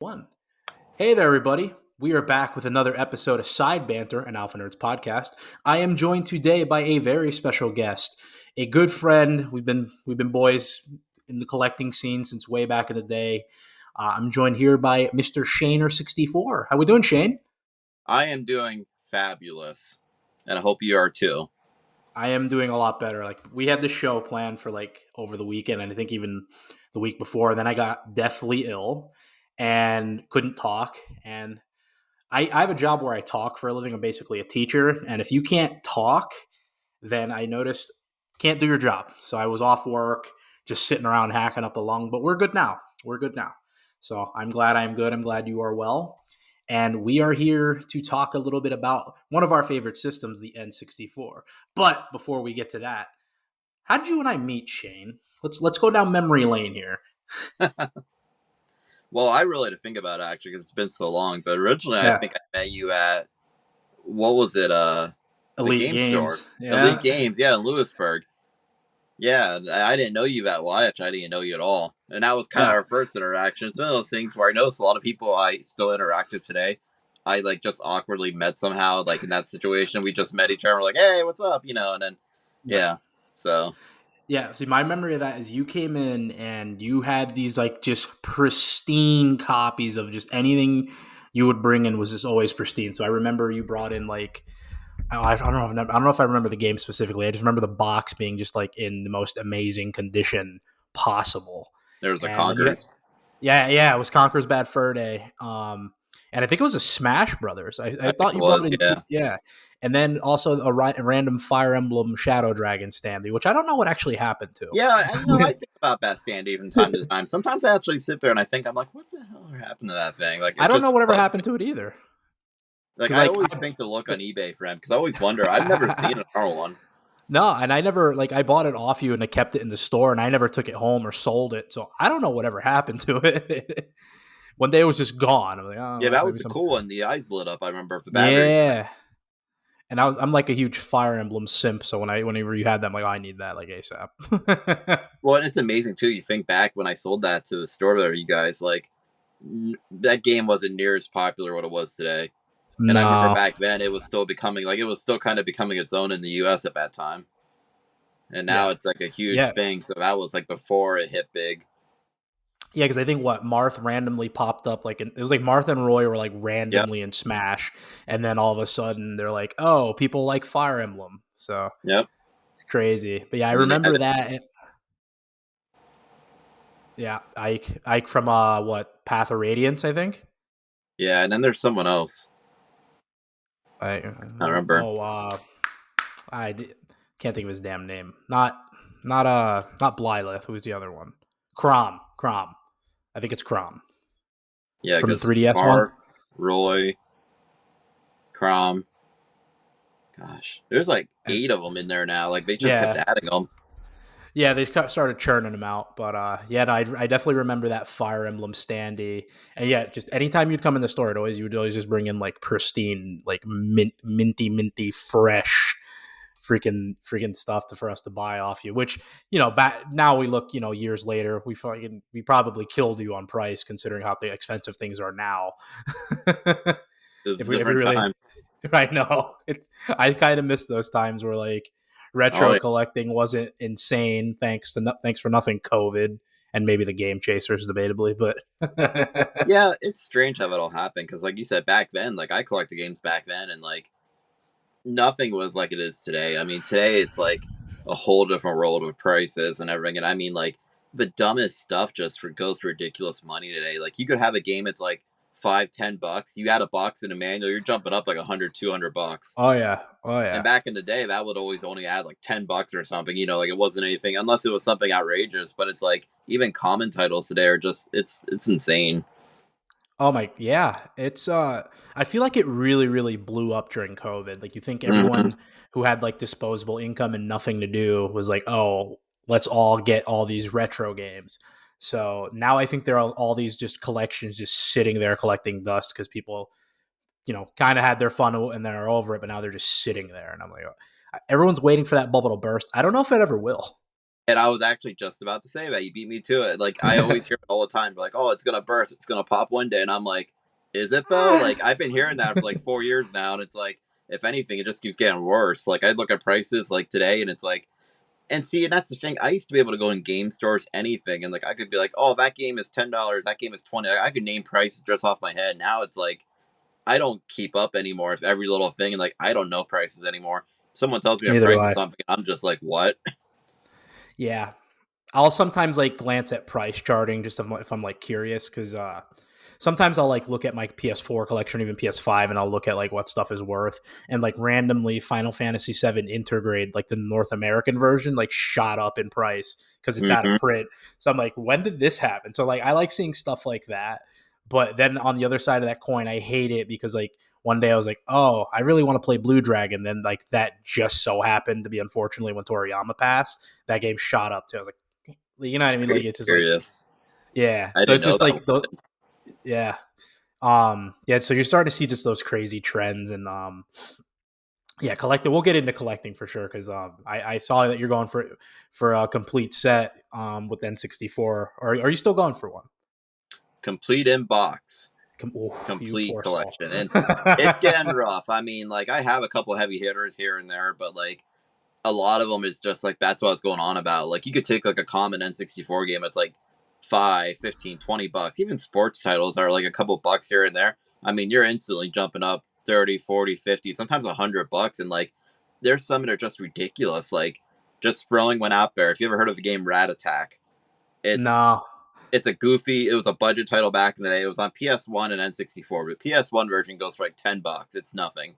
One. Hey there, everybody. We are back with another episode of Side Banter, an Alpha Nerds podcast. I am joined today by a very special guest, a good friend. We've been boys in the collecting scene since way back in the day. I'm joined here by Mr. Shaner64. How we doing, Shane? I am doing fabulous, and I hope you are too. I am doing a lot better. Like we had the show planned for like over the weekend, and I think even the week before. And then I got deathly ill and couldn't talk. And I have a job where I talk for a living. I'm basically a teacher, and if you can't talk, then I noticed can't do your job. So I was off work, just sitting around hacking up a lung. But we're good now. We're good now. So I'm glad I'm good. I'm glad you are well. And we are here to talk a little bit about one of our favorite systems, the N64. But before we get to that, how did you and I meet, Shane? Let's go down memory lane here. Well, I really had to think about it actually because it's been so long. But originally, I Yeah, think I met you at what was it? The Elite game store, Games. Elite Yeah, Games, yeah, in Lewisburg. Yeah, I didn't know you that well. Actually, I didn't know you at all, and that was kind of yeah. our first interaction. It's one of those things where I notice a lot of people I still interact with today. I like just awkwardly met somehow, like in that situation. We just met each other. We're like, "Hey, what's up?" And then Yeah. yeah. So Yeah, see, my memory of that is you came in and you had these like just pristine copies of just anything you would bring in was just always pristine. So I remember you brought in like I don't know if I remember the game specifically. I just remember the box being just like in the most amazing condition possible. there was a And then you, Conquerors. yeah, it was Conqueror's Bad Fur Day. And I think it was a Smash Brothers. I I think thought it you brought was, in two, yeah. yeah, and then also a random Fire Emblem Shadow Dragon standee, which I don't know what actually happened Yeah, I to. think about that standee from time to time. Sometimes I actually sit there and I think I'm like, what the hell happened to that thing? Like I it don't know just whatever floats. happened to it either. Like Because I like always think to look on eBay for him because I always wonder. I've never seen a normal one. no, and I never like I bought it off you and I kept it in the store and I never took it home or sold it. So I don't know whatever happened to it. One day it was just gone. I'm like, Yeah, oh, that maybe was a some. cool one. The eyes lit up. I remember if the batteries. Yeah, and I'm like a huge Fire Emblem simp. So whenever you had that, I'm like, oh, I need that like ASAP. Well, and it's amazing too. You think back when I sold that to the store there, you guys like that game wasn't near as popular what it was today. And I remember No, back then it was still becoming like it was still kind of becoming its own in the U.S. at that time. And now yeah, it's like a huge yeah, thing. So that was like before it hit big. yeah. Because I think what Marth randomly popped up it was like Marth and Roy were like Yep. randomly in Smash, and then all of a sudden they're like, oh, people like Fire Emblem. So Yep. it's crazy. But yeah, I And then they had remember that. Yeah, Ike from what Path of Radiance, I think. Yeah, and then there's someone else. I I remember. oh I can't think of his damn name. Not Blyleth. Who's the other one? Crom. I think it's Crom Yeah, from the because 3DS one. Marth, Roy, Crom. Gosh, there's like And 8 of them in there now. Like they just kept yeah, adding them. yeah, they started churning them out. But yeah, no, I definitely remember that Fire Emblem standee. And yeah, just anytime you'd come in the store, you would always just bring in like pristine, like minty, fresh freaking stuff for us to buy off you. Which back now we look, years later, we probably killed you on price considering how the expensive things are now. It was a if we different really, time. I know I kind of miss those times where like Oh retro yeah. collecting wasn't insane thanks for nothing COVID and maybe the game chasers debatably, but Yeah, it's strange how it all happened because, like you said, back then, like I collected games back then, and like nothing was like it is today. I mean, today it's like a whole different world with prices and everything. And I mean, like the dumbest stuff just goes for ridiculous money today. Like you could have a game it's like 5, 10 bucks. You add a box in a manual, you're jumping up like 100, 200 bucks. oh And yeah. back in the day, that would always only add like 10 bucks or something. Like it wasn't anything unless it was something outrageous. But it's like even common titles today are just it's insane. Oh my, yeah. It's I feel like it really blew up during COVID. Like you think Mm-hmm. everyone who had like disposable income and nothing to do was like, "Oh, let's all get all these retro games." So now I think there are all these just collections just sitting there collecting dust because people, kind of had their fun and then are over it, but now they're just sitting there and I'm like, everyone's waiting for that bubble to burst. I don't know if it ever will. And I was actually just about to say that. You beat me to it. Like, I always hear it all the time. Like, oh, it's going to burst. It's going to pop one day. And I'm like, is it though? Like, I've been hearing that for like 4 years now. And it's like, if anything, it just keeps getting worse. Like, I look at prices like today and it's like, and see, and that's the thing. I used to be able to go in game stores, anything. And like, I could be like, oh, that game is $10. That game is 20. I could name prices just off my head. Now it's like, I don't keep up anymore with every little thing. And like, I don't know prices anymore. Someone tells me a Neither do price of I. something. I'm just like, what? Yeah, I'll sometimes like glance at price charting just if I'm like curious because sometimes I'll like look at my PS4 collection, even PS5, and I'll look at like what stuff is worth. And like randomly, Final Fantasy VII Intergrade, like the North American version, like shot up in price because it's out of Mm-hmm. print. So I'm like, when did this happen? So like I like seeing stuff like that. But then on the other side of that coin, I hate it because like one day I was like, oh, I really want to play Blue Dragon. Then like that just so happened to be unfortunately when Toriyama passed, that game shot up too. I was like, you know what I mean? Like Very it's just like, curious. yeah. I So didn't it's know just that like one. yeah. Yeah, so you're starting to see just those crazy trends and yeah, collecting. We'll get into collecting for sure because I saw that you're going for a complete set with N64. Are you still going for one? Complete in box, Ooh, you complete poor soul. collection, and it's getting rough. I mean, like I have a couple heavy hitters here and there, but like a lot of them is just like that's what I was going on about. Like you could take like a common N64 game, it's like 5, 15, $20. Even sports titles are like a couple bucks here and there. I mean, you're instantly jumping up 30, 40, 50, sometimes $100, and like there's some that are just ridiculous. Like just throwing one out there. If you ever heard of the game Rat Attack, it's No. it's a goofy. It was a budget title back in the day. It was on PS1 and N64, but PS1 version goes for like $10. It's nothing.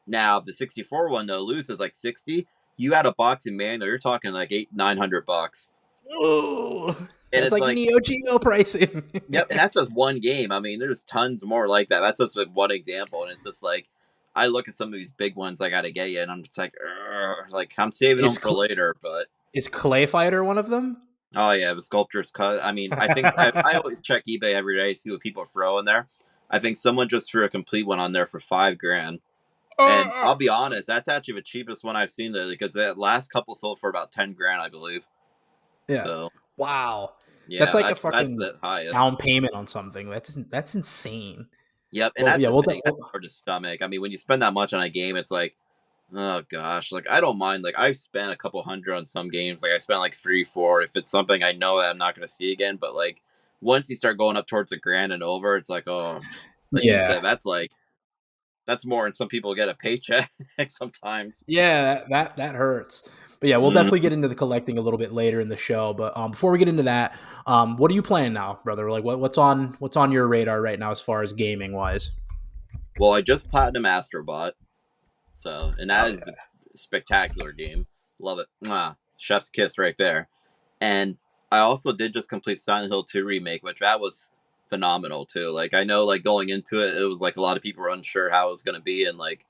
Now the 64 one though loses like 60. You add a box and manual, you're talking like 800, $900, Ooh, and that's it's like like, Neo Geo pricing. yep. And that's just one game. I mean, there's tons more like that. That's just like one example, and it's just like I look at some of these big ones I got to get you, and I'm just like I'm saving them is for later, but is Clay Fighter one of them? oh yeah, the sculptor's cut. I mean, I think I always check eBay every day, see what people throw in there. I think someone just threw a complete one on there for 5 grand. And I'll be honest, that's actually the cheapest one I've seen lately because the last couple sold for about 10 grand, I believe. Yeah. So Wow. That's yeah, like a that's fucking the highest. down payment on something. That's insane. Yep, and Well, that's yeah, the we'll, thing. That's hard to stomach. I mean, when you spend that much on a game, it's like, oh gosh, like I don't mind. Like I've spent a couple hundred on some games. Like I spent like 3, 4. If it's something I know that I'm not going to see again, but like once you start going up towards a grand and over, it's like, oh, like you yeah. said, that's more than some people get a paycheck sometimes. Yeah, that hurts. But yeah, we'll Mm. definitely get into the collecting a little bit later in the show. But before we get into that, what are you playing now, brother? Like what's on your radar right now as far as gaming wise? Well, I just platinum Astrobot, so and that Hell is a yeah. spectacular game. Love it. Mwah. Chef's kiss right there. And I also did just complete Silent Hill 2 remake, which that was phenomenal too. Like I know like going into it, it was like a lot of people were unsure how it was gonna be, and like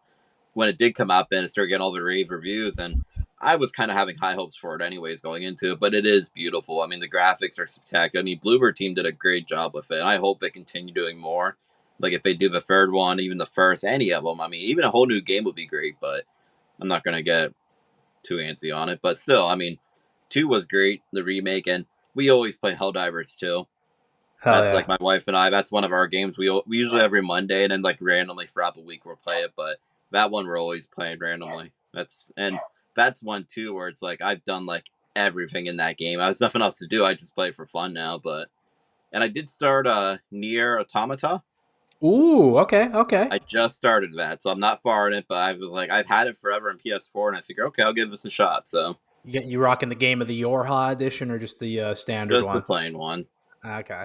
when it did come out, then it started getting all the rave reviews, and I was kind of having high hopes for it anyways going into it, but it is beautiful. I mean, the graphics are spectacular. I mean, Bloober team did a great job with it, and I hope they continue doing more. Like if they do the third one, even the first, any of them. I mean, even a whole new game would be great, but I'm not gonna get too antsy on it. But still, I mean, two was great, the remake, and we always play Helldivers too. Hell That's yeah. like my wife and I. That's one of our games. We usually every Monday, and then like randomly throughout the week we'll play it. But that one we're always playing randomly. That's one too where it's like I've done like everything in that game. I have nothing else to do. I just play it for fun now. But and I did start Near Automata. Ooh, okay, okay. I just started that, so I'm not far in it. But I was like I've had it forever in PS4, and I figure okay, I'll give this a shot. So You rocking the Game of the Yorha edition or just the standard just the one? plain one. Okay.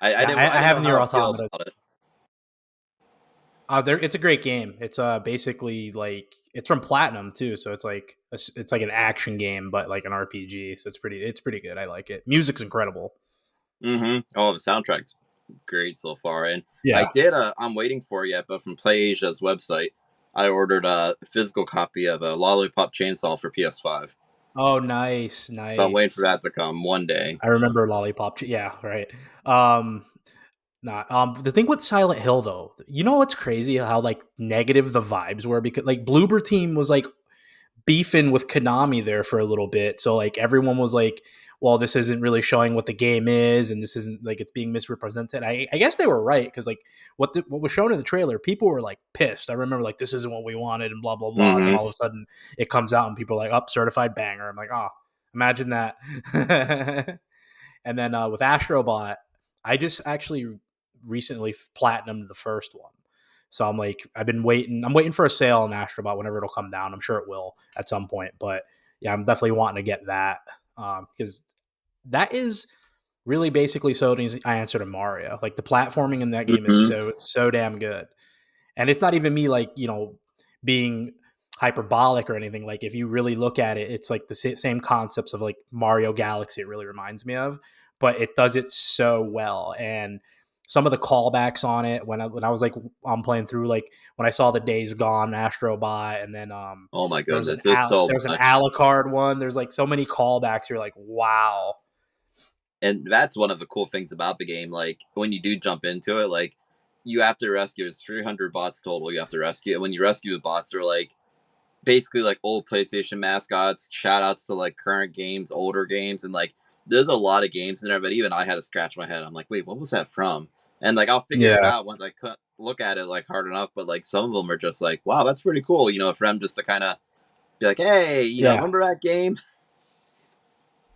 I Yeah, didn't I I didn't have know Nier how I feel Automata. about it. It's a great game. It's basically like it's from Platinum too, so it's like an action game, but like an RPG. So it's pretty good. I like it. Music's incredible. Mm-hmm. Oh, the soundtrack's great so far. And I Yeah. did. I'm waiting for it yet, but from PlayAsia's website, I ordered a physical copy of a Lollipop Chainsaw for PS5. Oh, nice, So I'm waiting for nice. that to come one day. I remember Lollipop. Yeah, right. Um, the thing with Silent Hill though, you know what's crazy? How like negative the vibes were because like Bloober Team was like beefing with Konami there for a little bit. So like everyone was like, well, this isn't really showing what the game is, and this isn't like it's being misrepresented. I guess they were right because like what was shown in the trailer, people were like pissed. I remember like this isn't what we wanted and blah blah blah. And then Mm-hmm. all of a sudden it comes out and people are like, up certified banger. I'm like, oh, imagine that. And then with Astrobot, I just actually recently platinumed the first one. So I'm like, I've been waiting. I'm waiting for a sale on Astrobot whenever it'll come down. I'm sure it will at some point. But yeah, I'm definitely wanting to get that because that is really basically Sony's answer to Mario. Like the platforming in that game is Mm-hmm. so damn good. And it's not even me like, being hyperbolic or anything. Like if you really look at it, it's like the same concepts of like Mario Galaxy it really reminds me of, but it does it so well. And some of the callbacks on it when I was like I'm playing through, like when I saw the Days Gone Astrobot, and then Oh my goodness, there's so there's an much. Alucard one. There's like so many callbacks. You're like, wow. And that's one of the cool things about the game. Like when you do jump into it, like you have to rescue. It's 300 bots total. You have to rescue, and when you rescue the bots, they're like basically like old PlayStation mascots. Shout outs to like current games, older games, and like there's a lot of games in there. But even I had to scratch my head. I'm like, wait, what was that from? And like I'll figure it Yeah. out once I look at it like hard enough. But like some of them are just like, wow, that's pretty cool. For them just to kind of be like, hey, Yeah. remember that game?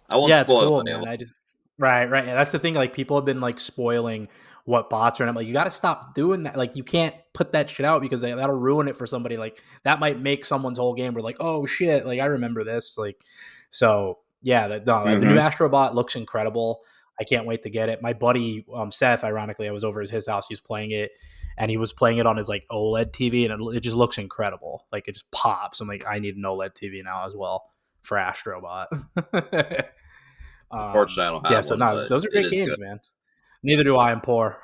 I won't Yeah, it's spoil cool, any of man. them. I just right. And that's the thing. Like people have been like spoiling what bots are, and I'm like, you got to stop doing that. Like you can't put that shit out because that'll ruin it for somebody. Like that might make someone's whole game. We're like, oh shit, like I remember this. Like, so yeah, the new Mm-hmm. Astrobot looks incredible. I can't wait to get it. My buddy Seth, ironically, I was over at his house. He was playing it, and he was playing it on his like OLED TV, and it just looks incredible. Like it just pops. I'm like, I need an OLED TV now as well for Astrobot. Unfortunately, I don't Yeah, have so one, no, but those are it great is good. games, man. Neither do I. I'm poor.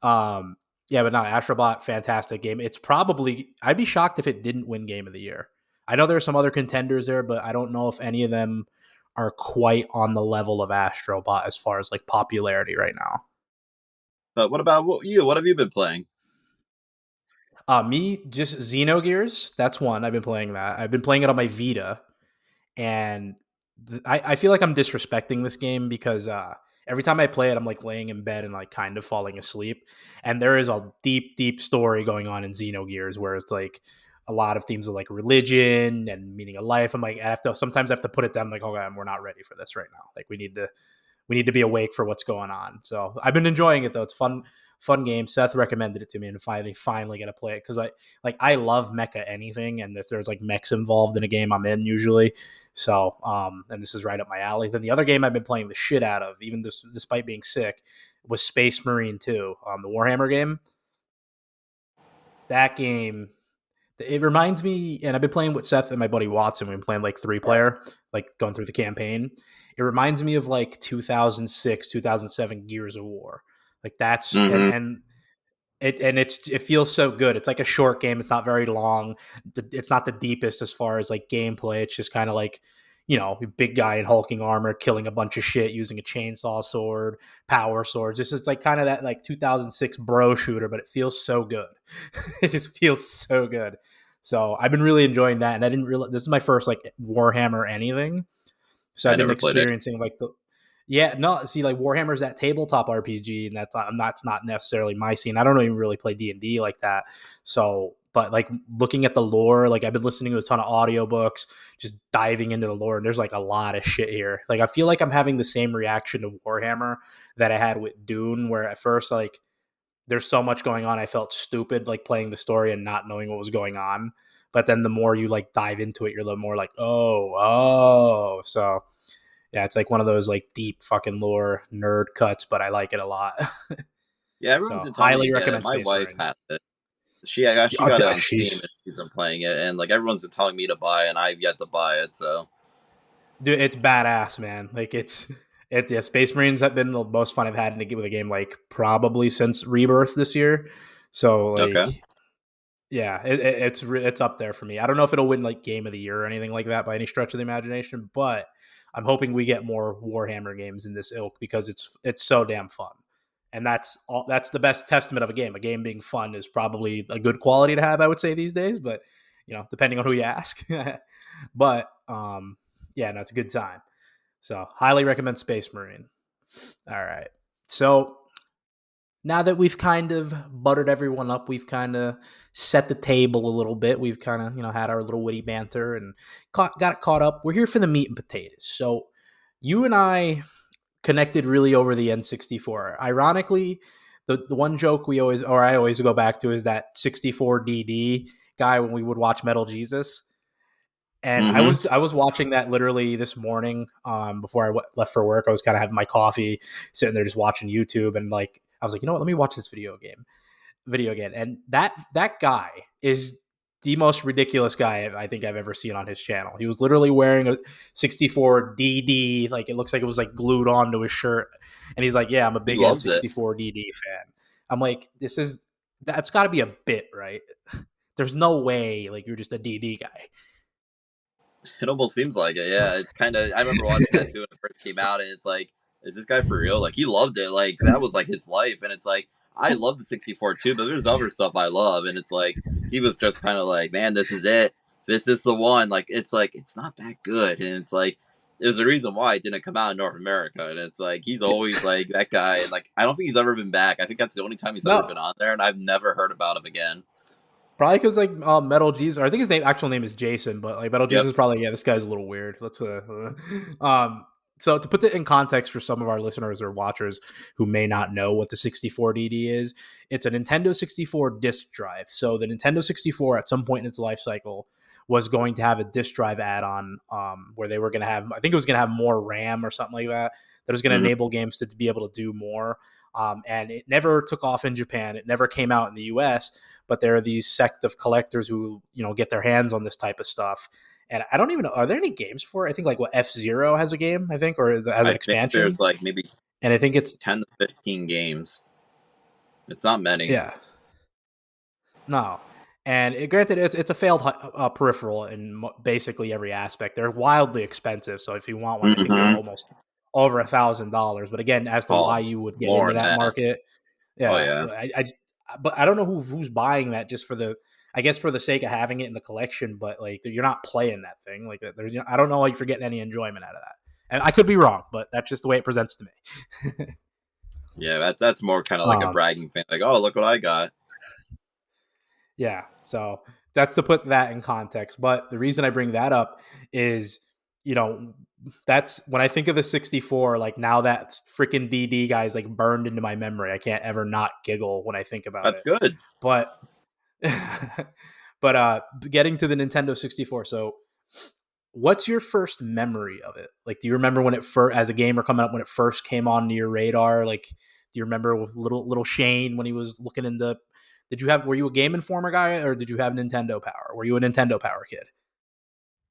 um, yeah, but no, Astrobot, fantastic game. It's probably I'd be shocked if it didn't win Game of the Year. I know there are some other contenders there, but I don't know if any of them are quite on the level of Astrobot as far as like popularity right now. But what about you? What have you been playing? Me, just Xenogears. That's one. I've been playing that. I've been playing it on my Vita, and I feel like I'm disrespecting this game because every time I play it, I'm like laying in bed and like kind of falling asleep. And there is a deep story going on in Xenogears where it's like a lot of themes of like religion and meaning of life. I'm like, sometimes I have to put it down. I'm like, okay, we're not ready for this right now. Like we need to be awake for what's going on. So I've been enjoying it though. It's fun game. Seth recommended it to me, and finally gonna play it because I love mecha anything, and if there's like mechs involved in a game, I'm in usually. So and this is right up my alley. Then the other game I've been playing the shit out of, even despite being sick, was Space Marine 2, the Warhammer game. That game, it reminds me, and I've been playing with Seth and my buddy Watson. We've been playing like 3 player, like going through the campaign. It reminds me of like 2006, 2007 Gears of War. Like that's Mm-hmm. it feels so good. It's like a short game. It's not very long. It's not the deepest as far as like gameplay. It's just kind of like big guy in hulking armor killing a bunch of shit using a chainsaw sword, power swords. It's like kind of that like 2006 bro shooter, but it feels so good. It just feels so good. So I've been really enjoying that, and I didn't realize this is my first like Warhammer anything. So I I've been never played it. experiencing like the yeah, no, see, like Warhammer's that tabletop RPG, and that's not necessarily my scene. I don't even really play D&D like that. So, but like looking at the lore, like I've been listening to a ton of audiobooks, just diving into the lore, and there's like a lot of shit here. Like I feel like I'm having the same reaction to Warhammer that I had with Dune, where at first like there's so much going on, I felt stupid like playing the story and not knowing what was going on. But then the more you like dive into it, you're a little more like, oh. So yeah, it's like one of those like deep fucking lore nerd cuts, but I like it a lot. Yeah, everyone's So been telling me to highly get it. recommend My Space wife Marine. has it. She Oh, got it on Steam she's and she's been playing it, and like everyone's been telling me to buy, and I've yet to buy it. So dude, it's badass, man. Like yeah, Space Marines have been the most fun I've had with a game like probably since Rebirth this year. So like okay, yeah, it's up there for me. I don't know if it'll win like Game of the Year or anything like that by any stretch of the imagination, but I'm hoping we get more Warhammer games in this ilk because it's so damn fun. And that's the best testament of a game. A game being fun is probably a good quality to have, I would say these days. But depending on who you ask. But yeah, no, it's a good time. So highly recommend Space Marine. All right. So now that we've kind of buttered everyone up, we've kind of set the table a little bit. We've kind of had our little witty banter and got it caught up. We're here for the meat and potatoes. So you and I connected really over the N64. Ironically, the one joke I always go back to is that 64 DD guy when we would watch Metal Jesus. And Mm-hmm. I was watching that literally this morning before left for work. I was kind of having my coffee, sitting there just watching YouTube, and like I was like, you know what? Let me watch this video again. And that guy is the most ridiculous guy I think I've ever seen on his channel. He was literally wearing a 64 DD, like it looks like it was like glued onto his shirt, and he's like, "Yeah, I'm a He big loves it. N64 DD fan." I'm like, that's got to be a bit, right? There's no way like you're just a DD guy. It almost seems like it. Yeah, it's kind of. I remember watching that too when it first came out, and it's like, is this guy for real? Like he loved it. Like that was like his life, and it's like I love the 64 too, but there's other stuff I love, and it's like he was just kind of like, man, this is it. This is the one. Like it's not that good, and it's like there's a reason why it didn't come out in North America, and it's like he's always like that guy, and like I don't think he's ever been back. I think that's the only time he's ever No, been on there, and I've never heard about him again. probably because like Metal Jesus, or I think his actual name is Jason, but like Metal Jesus Yep. is probably this guy's a little weird. Let's so to put it in context for some of our listeners or watchers who may not know what the 64DD is, it's a Nintendo 64 disk drive. So the Nintendo 64 at some point in its life cycle was going to have a disk drive add-on where they were going to have, I think it was going to have more RAM or something like that, that was going to Mm-hmm. enable games to be able to do more. And it never took off in Japan. It never came out in the US, but there are these sect of collectors who get their hands on this type of stuff. And I don't even know, are there any games for it? I think like what F-Zero has a game, I think, or has an I think there's expansion, like maybe and I think it's 10 to 15 games. It's not many. yeah, no. And granted, it's a failed peripheral in basically every aspect. They're wildly expensive, so if you want one, I think they're Mm-hmm. almost over $1,000. But again, as to Oh, why you would get more into than that that. market, Oh yeah, yeah. but I don't know who's buying that just for I guess for the sake of having it in the collection. But like, you're not playing that thing. Like, I don't know how you're getting any enjoyment out of that. And I could be wrong, but that's just the way it presents to me. Yeah, that's more kind of like a um, bragging thing. Like, oh, look what I got. yeah, so that's to put that in context. But the reason I bring that up is, you know, that's when I think of the 64. Like now that freaking DD guy's like burned into my memory. I can't ever not giggle when I think about That's it. good. But but getting to the Nintendo 64. So what's your first memory of it? Like, do you remember when it first, as a gamer coming up, when it first came onto your radar? Like, do you remember with little Shane when he was looking into? Were you a Game Informer guy or did you have Nintendo Power? Were you a Nintendo Power kid?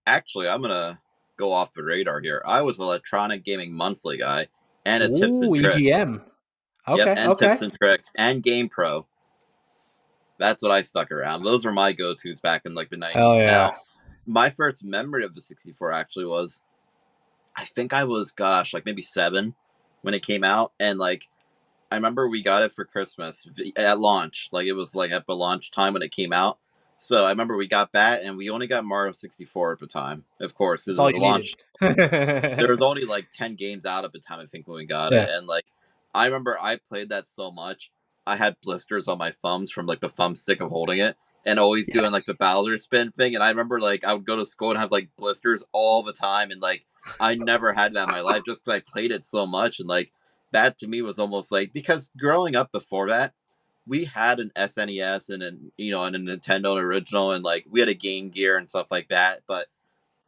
Actually, I'm gonna go off the radar here. I was an Electronic Gaming Monthly guy and a Tips Ooh, and Tricks. EGM. Yep, Okay, and okay. Tips and Tricks and Game Pro. That's what I stuck around. Those were my go-tos back in like the Hell 90s. yeah. Now, my first memory of the 64 actually was I think I was gosh, like maybe 7 when it came out, and like I remember we got it for Christmas at launch. Like it was like at the launch time when it came out. So I remember we got that, and we only got Mario 64 at the time, of course, That's because it all was a you needed. launch. There was only like 10 games out at the time, I think, when we got it, Yeah. and like I remember I played that so much. I had blisters on my thumbs from like the thumb stick of holding it, and always doing like Yes. the Bowser spin thing. And I remember like I would go to school and have like blisters all the time, and like I never had that in my life just because I played it so much, and like that to me was almost like because growing up before that, we had an SNES and an and a Nintendo original, and like we had a Game Gear and stuff like that, but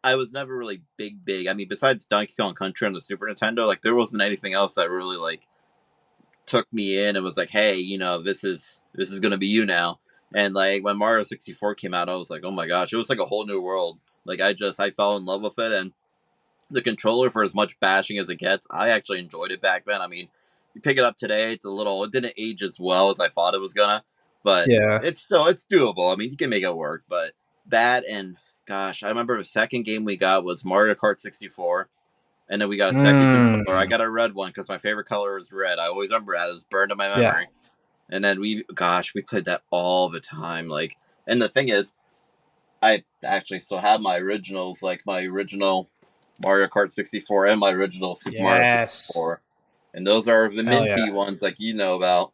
I was never really big. I mean, besides Donkey Kong Country on the Super Nintendo, like there wasn't anything else that really like took me in and was like, hey, this is gonna be you now. And like when Mario 64 came out, I was like, oh my gosh, it was like a whole new world. Like I fell in love with it, and the controller, for as much bashing as it gets, I actually enjoyed it back then. I mean, you pick it up today, it didn't age as well as I thought it was gonna, but Yeah. it's doable. I mean, you can make it work. But that and gosh, I remember the second game we got was Mario Kart 64, and then we got a second controller. I Mm. got a red one because my favorite color was red. I always remember that; it was burned in my Yeah. memory. And then we played that all the time. Like, and the thing is, I actually still have my originals, like my original Mario Kart 64 and my original Super Mario Yes. 64. And those are the Hell yeah. minty ones like you know about.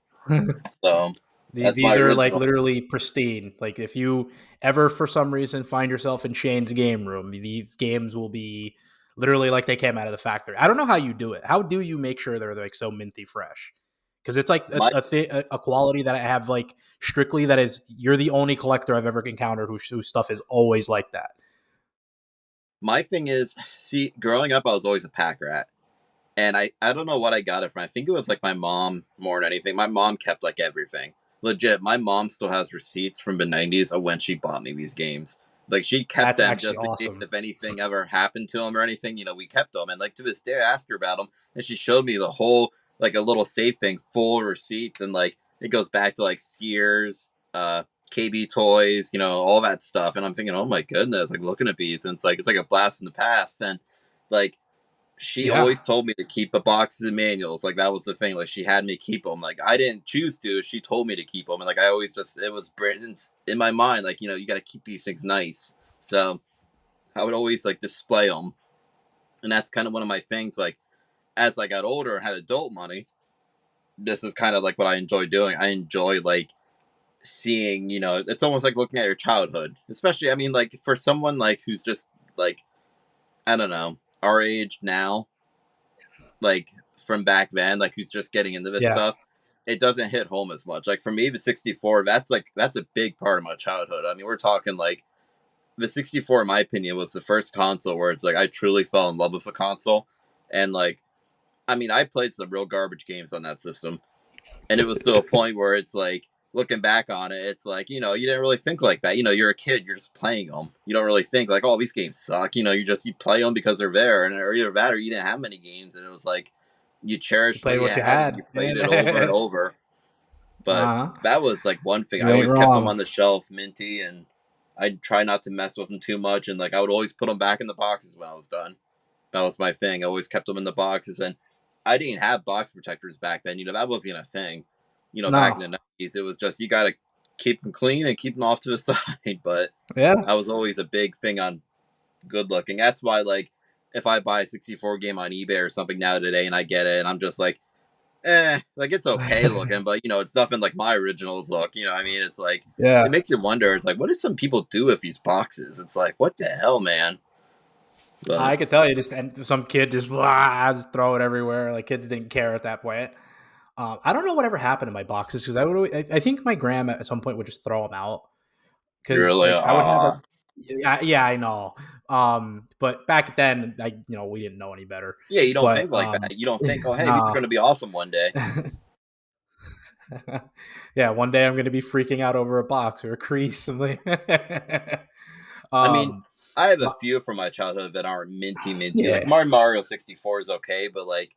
So that's my These are like original. literally pristine. Like if you ever for some reason find yourself in Shane's game room, these games will be literally like they came out of the factory. I don't know how you do it. How do you make sure they're like so minty fresh? Because it's like My a quality that I have like strictly that is you're the only collector I've ever encountered whose stuff is always like that. my thing is, see, growing up I was always a pack rat. And I don't know what I got it from. I think it was like my mom more than anything. My mom kept like everything. Legit, my mom still has receipts from the 90s of when she bought me these games. Like she kept That's them actually just in case awesome. if anything ever happened to them or anything, we kept them. And like to this day, I asked her about them, and she showed me the whole like a little safe thing full of receipts, and like it goes back to like Sears, KB Toys, all that stuff. And I'm thinking, oh my goodness, like looking at these, and it's like a blast in the past. And like she Yeah. always told me to keep the boxes and manuals. Like that was the thing. Like she had me keep them. Like I didn't choose to. She told me to keep them, and like I always just it was in my mind. Like you got to keep these things nice. So I would always like display them, and that's kind of one of my things. Like as I got older and had adult money, this is kind of like what I enjoy doing. I enjoy like seeing. It's almost like looking at your childhood, especially. I mean, like for someone like who's just like I don't know our age now like from back then, like who's just getting into this Yeah. stuff, it doesn't hit home as much. Like for me, the 64, that's a big part of my childhood. I mean, we're talking like the 64, in my opinion, was the first console where it's like I truly fell in love with a console. And like, I mean, I played some real garbage games on that system, and it was to a point where it's like looking back on it, it's like you didn't really think like that. You're a kid, you're just playing them. You don't really think like, oh, these games suck. You play them because they're there, and or either that or you didn't have many games, and it was like you You cherished what played you what you had and you had. played it over and uh over. But huh. that was like one thing. I You ain't always kept them wrong. on the shelf, minty, and I'd try not to mess with them too much. And like I would always put them back in the boxes when I was done. That was my thing. I always kept them in the boxes, and I didn't have box protectors back then. That wasn't a thing. Back in No. the 90s, it was just you got to keep them clean and keep them off to the side. But Yeah. that was always a big thing on good looking. That's why, like, if I buy a 64 game on eBay or something now today and I get it, and I'm just like, like it's okay looking, but it's nothing like my originals look. I mean, it's like Yeah. it makes you wonder. It's like, what do some people do with these boxes? It's like, what the hell, man? But I could tell you just and some kid just, blah, just throw it everywhere. Like kids didn't care at that point. I don't know whatever happened to my boxes because I think my grandma at some point would just throw them out you're because like, like I would have like ah, yeah, I know. But back then we didn't know any better. yeah, you don't But think like that. You don't think, oh, hey, these are no. going to be awesome one day. Yeah, one day I'm going to be freaking out over a box or a crease. I mean, um, I have a my, few from my childhood that aren't minty minty. Like yeah, Mario 64 is okay, but like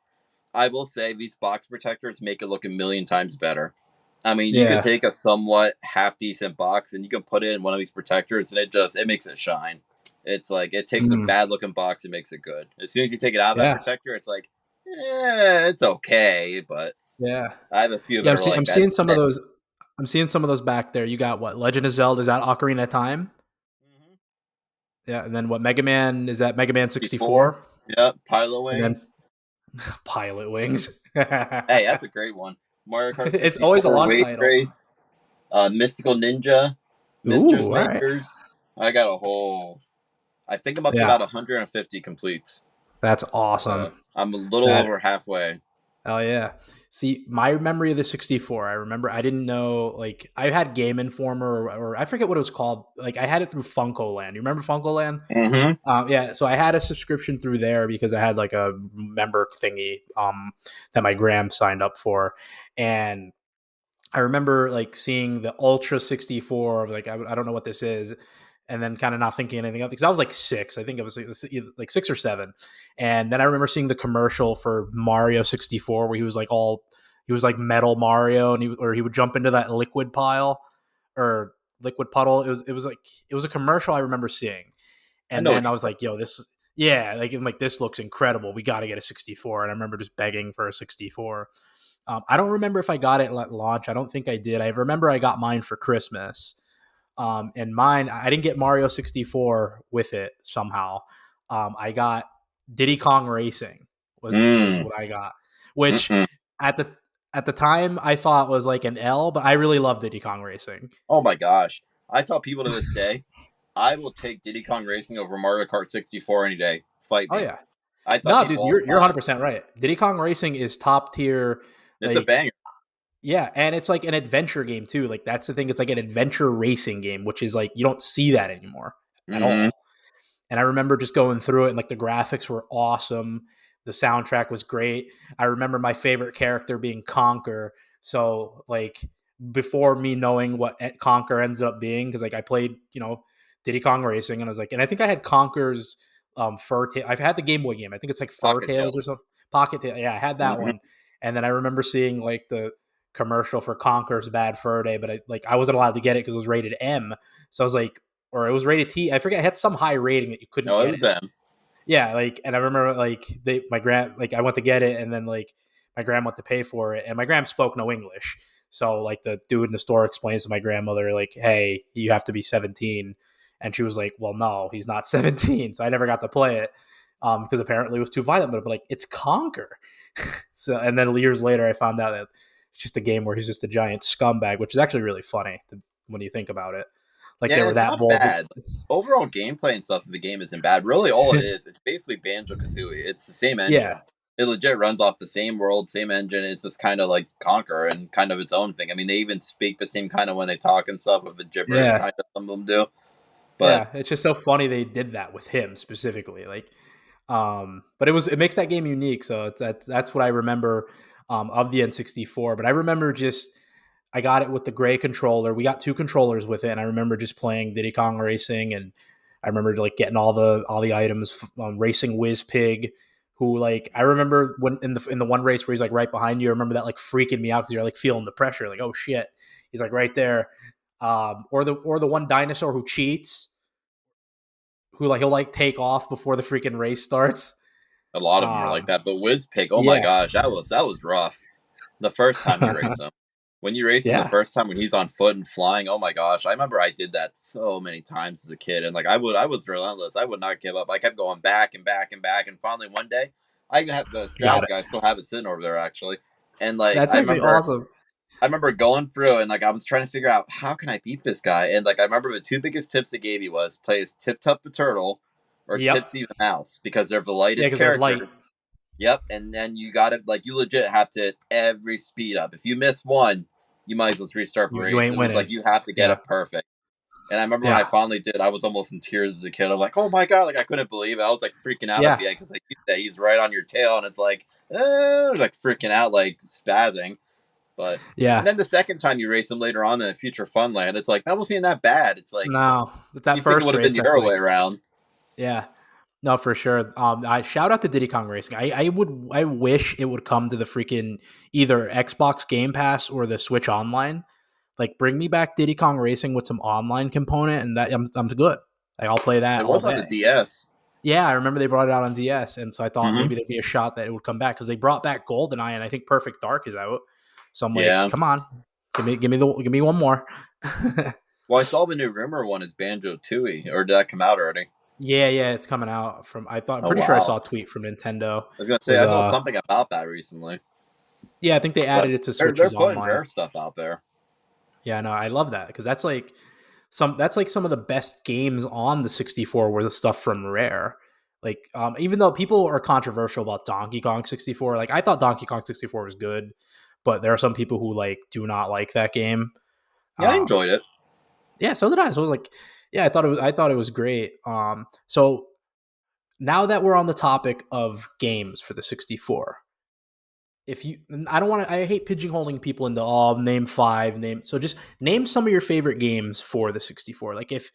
I will say these box protectors make it look a million times better. I mean, you could yeah, take a somewhat half decent box and you can put it in one of these protectors, and it makes it shine. It's like it takes a mm, bad looking box and makes it good. As soon as you take it out of that yeah, protector, it's like, it's okay. But yeah. I have a few Yeah, that are I'm like that. seeing some of those. I'm seeing some of those back there. You got what? Legend of Zelda, is that Ocarina of Time? Mm-hmm. Yeah, and then what? Mega Man, is that Mega Man Before, 64? yep, Pilot And then Wings. Pilot Wings. Hey, that's a great one. Mario Kart It's always a 64, launch Wave title. Race, Mystical Ninja, Misters Ooh, all right. Makers. I got a whole. I think I'm up to Yeah, about 150 completes. that's awesome. I'm a little That over halfway. Oh yeah. See, my memory of the 64, I remember I didn't know like I had Game Informer or I forget what it was called. Like I had it through Funko Land. You remember Funko Land? Mm-hmm. Yeah, so I had a subscription through there because I had like a member thingy that my gram signed up for, and I remember like seeing the Ultra 64. Like I don't know what this is, and then kind of not thinking anything of it because I was like six. I think it was like 6 or 7, and then I remember seeing the commercial for Mario 64 where he was like metal Mario, and he would jump into that liquid pile or liquid puddle. It was a commercial I remember seeing, I and know what then I you're was like, yo, this. Yeah, like I'm like this looks incredible. We got to get a 64, and I remember just begging for a 64. I don't remember if I got it at launch. I don't think I did. I remember I got mine for Christmas. And mine, I didn't get Mario 64 with it somehow. I got Diddy Kong Racing was Mm. what I got, which Mm-mm. at the at the time I thought was like an L, but I really love Diddy Kong Racing. Oh my gosh. I tell people to this day, I will take Diddy Kong Racing over Mario Kart 64 any day. Fight Oh me. yeah, I tell no, dude, people all you're the time. 100% right. Diddy Kong Racing is top tier. It's a Like, banger. yeah, and it's like an adventure game too. Like that's the thing. It's like an adventure racing game, which is like you don't see that anymore at Mm-hmm. all. And I remember just going through it, and like the graphics were awesome. The soundtrack was great. I remember my favorite character being Conker. So like before me knowing what Conker ends up being, because like I played, Diddy Kong Racing, and I was like, and I think I had Conker's Fur Tail. I've had the Game Boy game. I think it's like Fur Pocket Tails or Tails. something. Pocket Tail. Yeah, I had that Mm-hmm. one. And then I remember seeing like the commercial for Conker's Bad Fur Day, but I wasn't allowed to get it because it was rated M. So I was like, or it was rated T. I forget. It had some high rating that you couldn't No, it get was it. them. Yeah, like, and I remember like I went to get it, and then like my grandma went to pay for it, and my grandma spoke no English, so like the dude in the store explains to my grandmother like, hey, you have to be 17, and she was like, well, no, he's not 17, so I never got to play it because apparently it was too violent, but like it's Conquer. So and then years later, I found out that it's just a game where he's just a giant scumbag, which is actually really funny when you think about it. Like they Yeah, were it's that not bold. bad. Overall gameplay and stuff of the game isn't bad. Really, all it is, it's basically Banjo Kazooie. It's the same Yeah, engine. It legit runs off the same world, same engine. It's just kind of like Conquer and kind of its own thing. I mean, they even speak the same kind of when they talk and stuff with the gibberish yeah. kind of some of them do. But Yeah, it's just so funny they did that with him specifically. Like, but it makes that game unique. So that's what I remember of the N64. But I remember just I got it with the gray controller. We got two controllers with it, and I remember just playing Diddy Kong Racing, and I remember like getting all the items, racing Whiz Pig. Who like I remember when in the one race where he's like right behind you. I remember that like freaking me out because you're like feeling the pressure, like oh shit, he's like right there. Or the one dinosaur who cheats, who like he'll like take off before the freaking race starts. a lot of them are like Um, that. But Whiz Pig, oh my yeah, gosh, that was rough. The first time you race him. When you race him the yeah, first time when he's on foot and flying, oh my gosh! I remember I did that so many times as a kid, and like I was relentless. I would not give up. I kept going back and back and back, and finally one day, I even had the got strategy it. guy. I still have it sitting over there actually, and like That's actually awesome. I remember going through and like I was trying to figure out how can I beat this guy, and like I remember the two biggest tips they gave you was play as Tip Top the Turtle or Yep. Tipsy the Mouse because they're the Yeah, lightest because they're light. characters. Yep, and then you got to like you legit have to hit every speed up. If you miss one, you might as well restart the You race. ain't It was like winning. you have to get Yeah, it perfect. And I remember when I yeah, finally did, I was almost in tears as a kid. I'm like, oh my god, like I couldn't believe it. I was like freaking out at yeah, the end because like you said, he's right on your tail, and it's like freaking out, like spazzing. But and yeah. then the second time you race him later on in a future Funland, it's like that wasn't even that bad. It's like No, that you think it first would have been race, the that's other like way around. yeah. No, for sure. I shout out to Diddy Kong Racing. I wish it would come to the freaking either Xbox Game Pass or the Switch Online. Like, bring me back Diddy Kong Racing with some online component, and that I'm good. Like, I'll play that It all was on the day. DS. Yeah, I remember they brought it out on DS, and so I thought Mm-hmm. maybe there'd be a shot that it would come back because they brought back GoldenEye, and I think Perfect Dark is out. So I'm like, Yeah. come on, give me one more. Well, I saw the new rumor one is Banjo Tooie, or did that come out already? Yeah, yeah, it's coming out from. I'm Oh pretty sure I wow! saw a tweet from Nintendo. I was gonna say Was I saw something about that recently. Yeah, I think they So added it to they're Switches putting Online. rare stuff out there. Yeah, no, I love that because that's like some of the best games on the 64 were the stuff from Rare. Like, even though people are controversial about Donkey Kong 64, like I thought Donkey Kong 64 was good, but there are some people who like do not like that game. Yeah, I Um, enjoyed it. yeah, so did I. So I was like, yeah, I thought it was great. So now that we're on the topic of games for the 64, if you I don't want to I hate pigeonholing people into name five name so just name some of your favorite games for the 64. Like if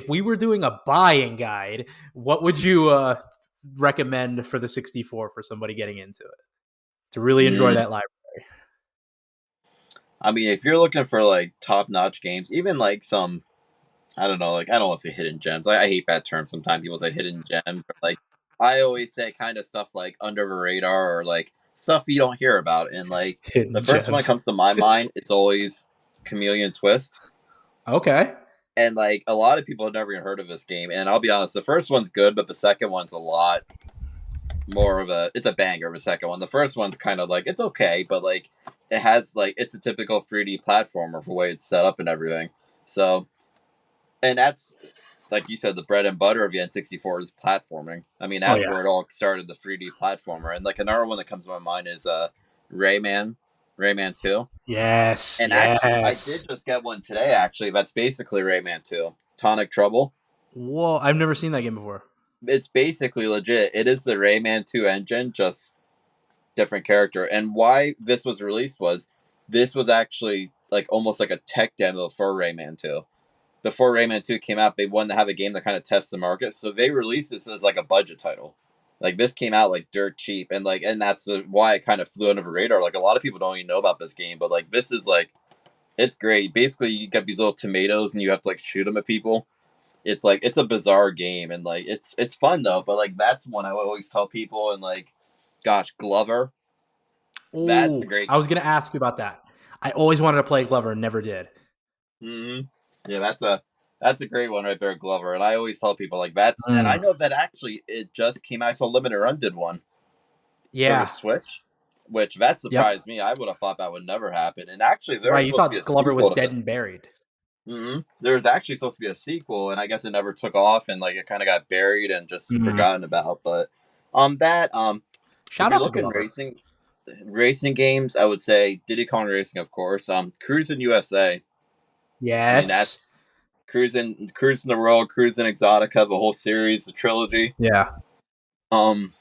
we were doing a buying guide, what would you recommend for the 64 for somebody getting into it to really enjoy Mm, that library? I mean, if you're looking for like top notch games, even like some, I don't know, like I don't want to say hidden gems. I hate that term. Sometimes people say hidden gems, or like I always say kind of stuff like under the radar or like stuff you don't hear about. And like the Hidden first one that gems. comes to my mind, it's always Chameleon Twist. Okay. And like a lot of people have never even heard of this game. And I'll be honest, the first one's good, but the second one's a lot more of a, it's a banger of a second one. The first one's kind of like, it's okay, but like it has like, it's a typical 3D platformer for the way it's set up and everything. So, and that's like you said, the bread and butter of the N64 is platforming. I mean, Oh that's yeah. where it all started, the 3D platformer. And like another one that comes to my mind is Rayman, Rayman 2. Yes. And actually, I did Yes. just get one today. Actually, that's basically Rayman 2, Tonic Trouble. Whoa! I've never seen that game before. It's basically legit. It is the Rayman 2 engine, just different character. And why this was released was this was actually like almost like a tech demo for Rayman 2. Before Rayman 2 came out, they wanted to have a game that kind of tests the market, so they released this as like a budget title. Like this came out like dirt cheap, and like, and that's why it kind of flew under the radar. Like a lot of people don't even know about this game, but like this is like, it's great. Basically, you get these little tomatoes, and you have to like shoot them at people. It's like, it's a bizarre game, and like it's fun though. But like that's one I would always tell people, and like, gosh, Glover, that's a Oh, great I was game. gonna ask you about that. I always wanted to play Glover and never did. Mm-hmm. Yeah, that's a great one right there, Glover. And I always tell people like that's, and I Mm. know that actually it just came. I saw Limited Run did one for the Yeah. Switch, which that Yep. surprised me. I would have thought that would never happen. And actually, there was Right. You supposed to be a thought Glover was sequel to dead this. and buried. There was actually supposed to be a sequel, and I guess it never took off, and like it kind of got buried and just Mm. forgotten about. But that if Shout you're out to looking Glover. racing games, I would say Diddy Kong Racing, of course. Cruising USA. I mean, Yes. that's cruising the world, cruising Exotica, the whole series, the trilogy. Yeah. Um,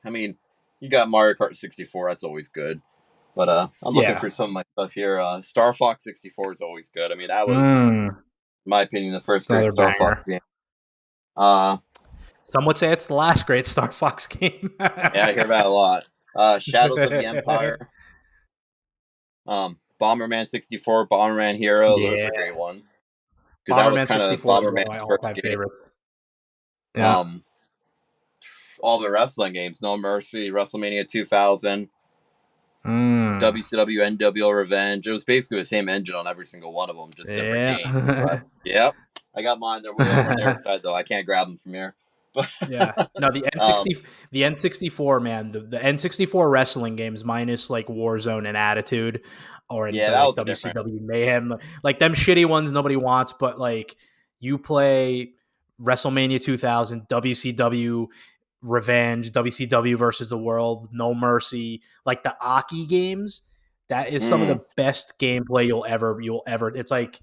I mean, you got Mario Kart 64. That's always good. But I'm looking Yeah. for some of my stuff here. Star Fox 64 is always good. I mean, that was, Mm. in my opinion, the first It's great another Star banger. Fox game. Uh, Some would say it's the last great Star Fox game. yeah, I hear that a lot. Shadows of the Empire, Bomberman 64, Bomberman Hero. Those Yeah. are great ones because that was Bomberman kind of 64 is one of my Bomberman's first all-time game. favorites. Yeah. Um, all the wrestling games, No Mercy, WrestleMania 2000, Mm. WCW, NWO Revenge. It was basically the same engine on every single one of them, just different games. But Yeah. yep, I got mine. They're way over on their side though. I can't grab them from here. But Yeah. No, um, The N64, man, the N64 wrestling games minus like Warzone and Attitude or in yeah, the that like was a different. WCW Mayhem, like them shitty ones nobody wants, but like you play WrestleMania 2000, WCW Revenge, WCW versus the World, No Mercy, like the Aki games, that is some of Mm, the best gameplay you'll ever. It's like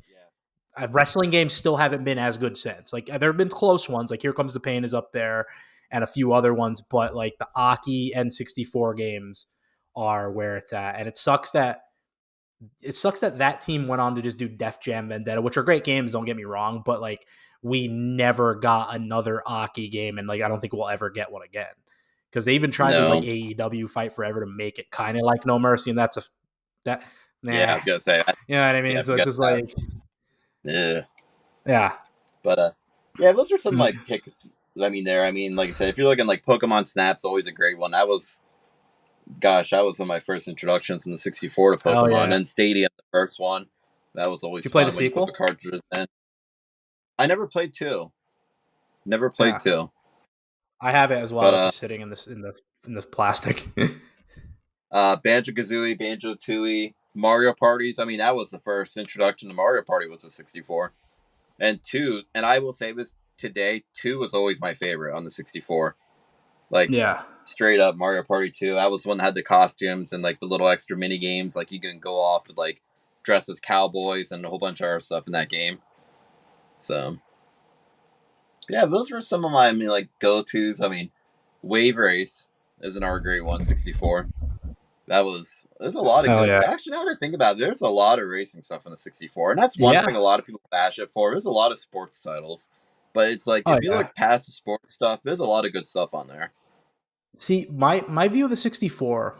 yes. wrestling games still haven't been as good since. Like there have been close ones, like Here Comes the Pain is up there, and a few other ones, but like the Aki N64 games are where it's at, and it sucks that that team went on to just do Def Jam Vendetta, which are great games. Don't get me wrong, but like we never got another Aki game, and like I don't think we'll ever get one again because they even tried with like No. AEW Fight Forever to make it kind of like No Mercy, and that's a that Yeah, I nah, was gonna say. you know what I mean? Yeah, So it's forget just that. like Yeah, yeah. but yeah, those are some of Mm. my picks. I mean, there. I mean, like I said, if you're looking like Pokemon Snap's always a great one. That was, gosh, that was one of my first introductions in the 64 to Hell Pokemon. yeah. And Stadium, the first one, that was Did always you play the fun when you put the sequel? cartridges in. I never played two. Never played Yeah, two. I have it as But well, just sitting in this plastic. Banjo Kazooie, Banjo Tooie, Mario Parties. I mean, that was the first introduction to Mario Party was the 64. And two, and I will say this today, two was always my favorite on the 64. Like Yeah. straight up Mario Party 2. That was one that had the costumes and like the little extra mini games. Like you can go off with like dress as cowboys and a whole bunch of other stuff in that game. So yeah, those were some of my, I mean, like go tos. I mean, Wave Race is another great one, 64. There's a lot of Hell good. yeah. Actually, now that I think about it, there's a lot of racing stuff in the 64, and that's one Yeah. thing a lot of people bash it for. There's a lot of sports titles, but it's like Oh if you yeah. look past the sports stuff, there's a lot of good stuff on there. See, my view of the 64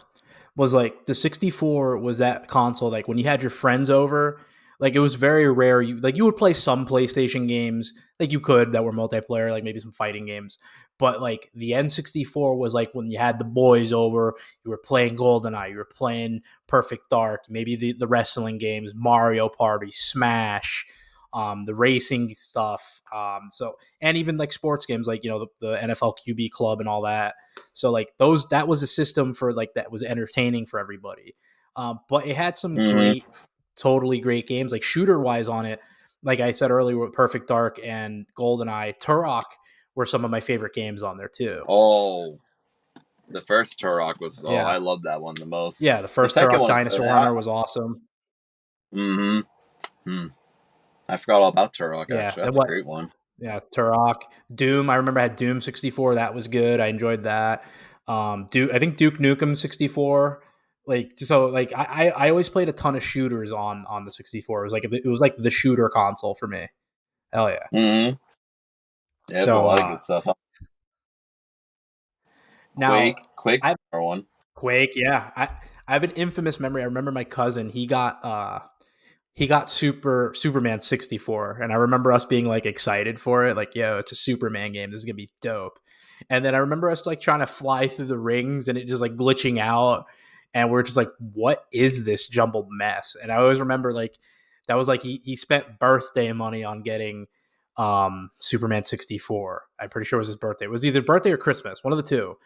was like the 64 was that console like when you had your friends over, like it was very rare you would play some PlayStation games like you could that were multiplayer, like maybe some fighting games, but like the N64 was like when you had the boys over, you were playing GoldenEye, you were playing Perfect Dark, maybe the wrestling games, Mario Party, Smash, the racing stuff. So and even like sports games, like the NFL QB Club and all that. So like that was a system for like that was entertaining for everybody. But it had some Mm-hmm. totally great games, like shooter wise on it. Like I said earlier, with Perfect Dark and GoldenEye, Turok were some of my favorite games on there too. Oh, the first Turok was. Oh, Yeah, I love that one the most. yeah. The The first second Turok, one's good. Dinosaur Hunter, was awesome. Mm-hmm. Hmm. I forgot all about Turok. Yeah, Actually, then that's a what? great one. Yeah, Turok, Doom. I remember I had Doom 64. That was good. I enjoyed that. I think Duke Nukem 64. Like so, like I always played a ton of shooters on the 64. It was like the shooter console for me. Hell yeah. Mm-hmm. Yeah, there's a So lot of good stuff. Huh? now Quake, I one. Quake. Yeah, I have an infamous memory. I remember my cousin. He got Superman 64, and I remember us being like excited for it, like, yo, it's a Superman game, this is gonna be dope. And then I remember us like trying to fly through the rings and it just like glitching out, and we're just like, what is this jumbled mess? And I always remember like that was like he spent birthday money on getting Superman 64. I'm pretty sure it was his birthday. It was either birthday or Christmas, one of the two.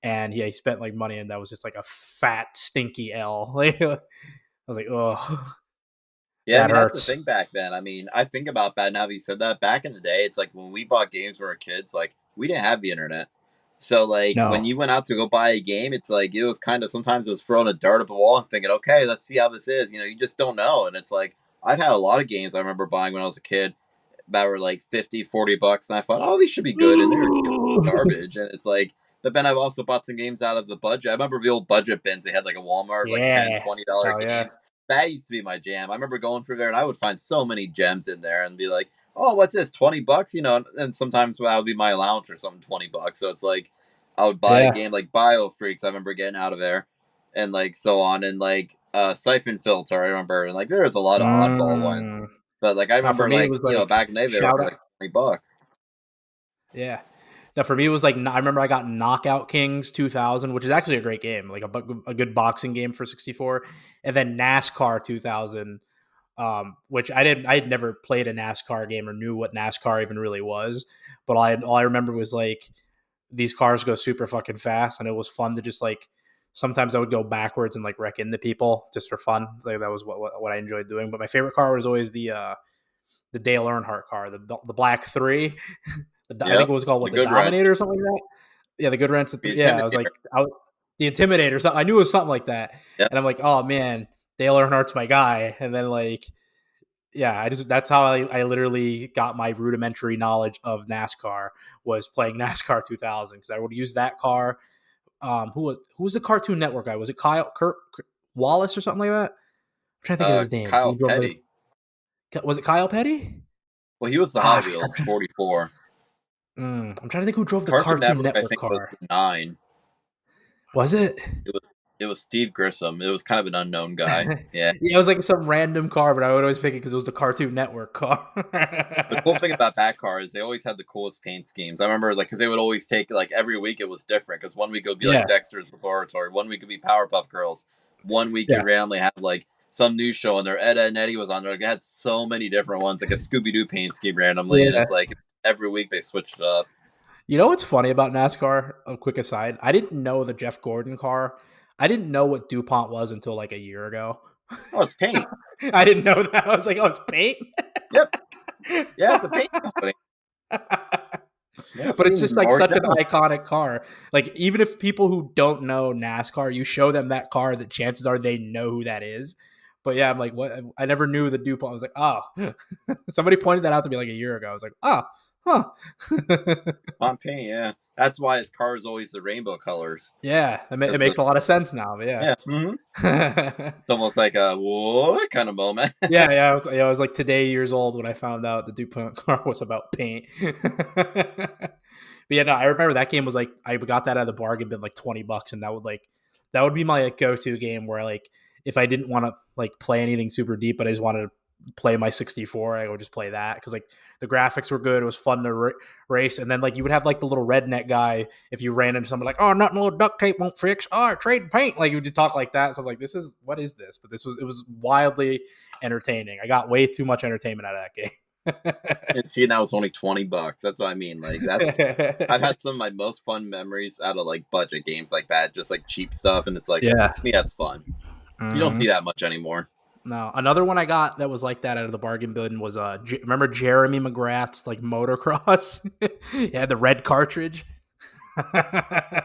And yeah, he spent like money, and that was just like a fat stinky L. I was like, oh, Yeah, I that mean that's the hurts. thing back then. I mean, I think about that now that you said that. Back in the day, it's like when we bought games when we were kids, like we didn't have the internet. So like when No. you went out to go buy a game, it's like it was kind of sometimes it was throwing a dart at the wall and thinking, okay, let's see how this is. You just don't know. And it's like I've had a lot of games I remember buying when I was a kid that were like 50, $40, and I thought, oh, these should be good, and they were garbage. And it's like, but then I've also bought some games out of the budget. I remember the old budget bins. They had like a Walmart, like 10, Yeah. $20 Oh yeah. games. That used to be my jam. I remember going through there and I would find so many gems in there and be like, oh, what's this? $20? And sometimes that would be my allowance or something, $20. So it's like I would buy a Yeah. game like Bio Freaks, I remember getting out of there, and like so on, and like Siphon Filter, I remember, and like there was a lot of oddball ones. Mm. But like I Now for remember me it like, was like back in the day they were shout only out. like $20. Yeah. Now for me it was like I remember I got Knockout Kings 2000, which is actually a great game, like a good boxing game for 64, and then NASCAR 2000, which I had never played a NASCAR game or knew what NASCAR even really was, but all I remember was like these cars go super fucking fast, and it was fun to just like sometimes I would go backwards and like wreck into people just for fun. Like that was what I enjoyed doing. But my favorite car was always the Dale Earnhardt car, the Black Three. I think Yep. it was called The what, the good rents. Dominator or something like that. Yeah, the Good Rents. The Yeah, I was Intimidator. like the Intimidator. So I knew it was something like that, Yep. and I'm like, oh man, Dale Earnhardt's my guy. And then like yeah, that's how I literally got my rudimentary knowledge of NASCAR, was playing NASCAR 2000, because I would use that car. Who was the Cartoon Network guy? Was it Kurt Wallace or something like that? I'm trying to think of his name. Kyle Who drove the Petty. Was it Kyle Petty? Well, he was the Ah, Hot Wheels 44. I'm trying to think who drove the Cartoon Cartoon Network, I Network think, was car. the 9. Was it? It was Steve Grissom. It was kind of an unknown guy. Yeah, Yeah. it was like some random car, but I would always pick it because it was the Cartoon Network car. The cool thing about that car is they always had the coolest paint schemes. I remember, like, because they would always take, like, every week it was different. Because one week it would be Yeah, like Dexter's Laboratory, one week it would be Powerpuff Girls, one week it yeah, randomly had like some new show and there. Ed, Ed and Eddie was on there. Like, it had so many different ones, like a Scooby Doo paint scheme randomly, and yeah. it's like every week they switched it up. You know what's funny about NASCAR? A quick aside: I didn't know the Jeff Gordon car. I didn't know what DuPont was until like a year ago. Oh, it's paint. I didn't know that. I was like, oh, it's paint. Yep. Yeah, it's a paint company. Yeah, But it's seems just like more such an general. iconic car. Like even if people who don't know NASCAR, you show them that car, that chances are they know who that is. But yeah, I'm like, what? I never knew the DuPont. I was like, oh, somebody pointed that out to me like a year ago. I was like, oh, huh. On paint, yeah. That's why his car is always the rainbow colors. Yeah, it Because makes a lot of sense now. But yeah. yeah, it's almost like a what kind of moment. Yeah. I was like today years old when I found out the DuPont car was about paint. But yeah, no, I remember that game was like I got that at the bargain bin like $20, and that would be my like, go-to game where like if I didn't want to like play anything super deep, but I just wanted to play my 64, I would just play that because like the graphics were good. It was fun to race, and then like you would have like the little redneck guy if you ran into someone like, oh, nothing, little duct tape won't fix. Oh, trade paint. Like you would just talk like that. So I'm like, what is this? But it was wildly entertaining. I got way too much entertainment out of that game. And see, now it's only $20. That's what I mean. Like I've had some of my most fun memories out of like budget games like that, just like cheap stuff, and it's like, Yeah. yeah, it's fun. You don't Mhm. see that much anymore. No, another one I got that was like that out of the bargain bin was remember Jeremy McGrath's like motocross? Yeah, the red cartridge.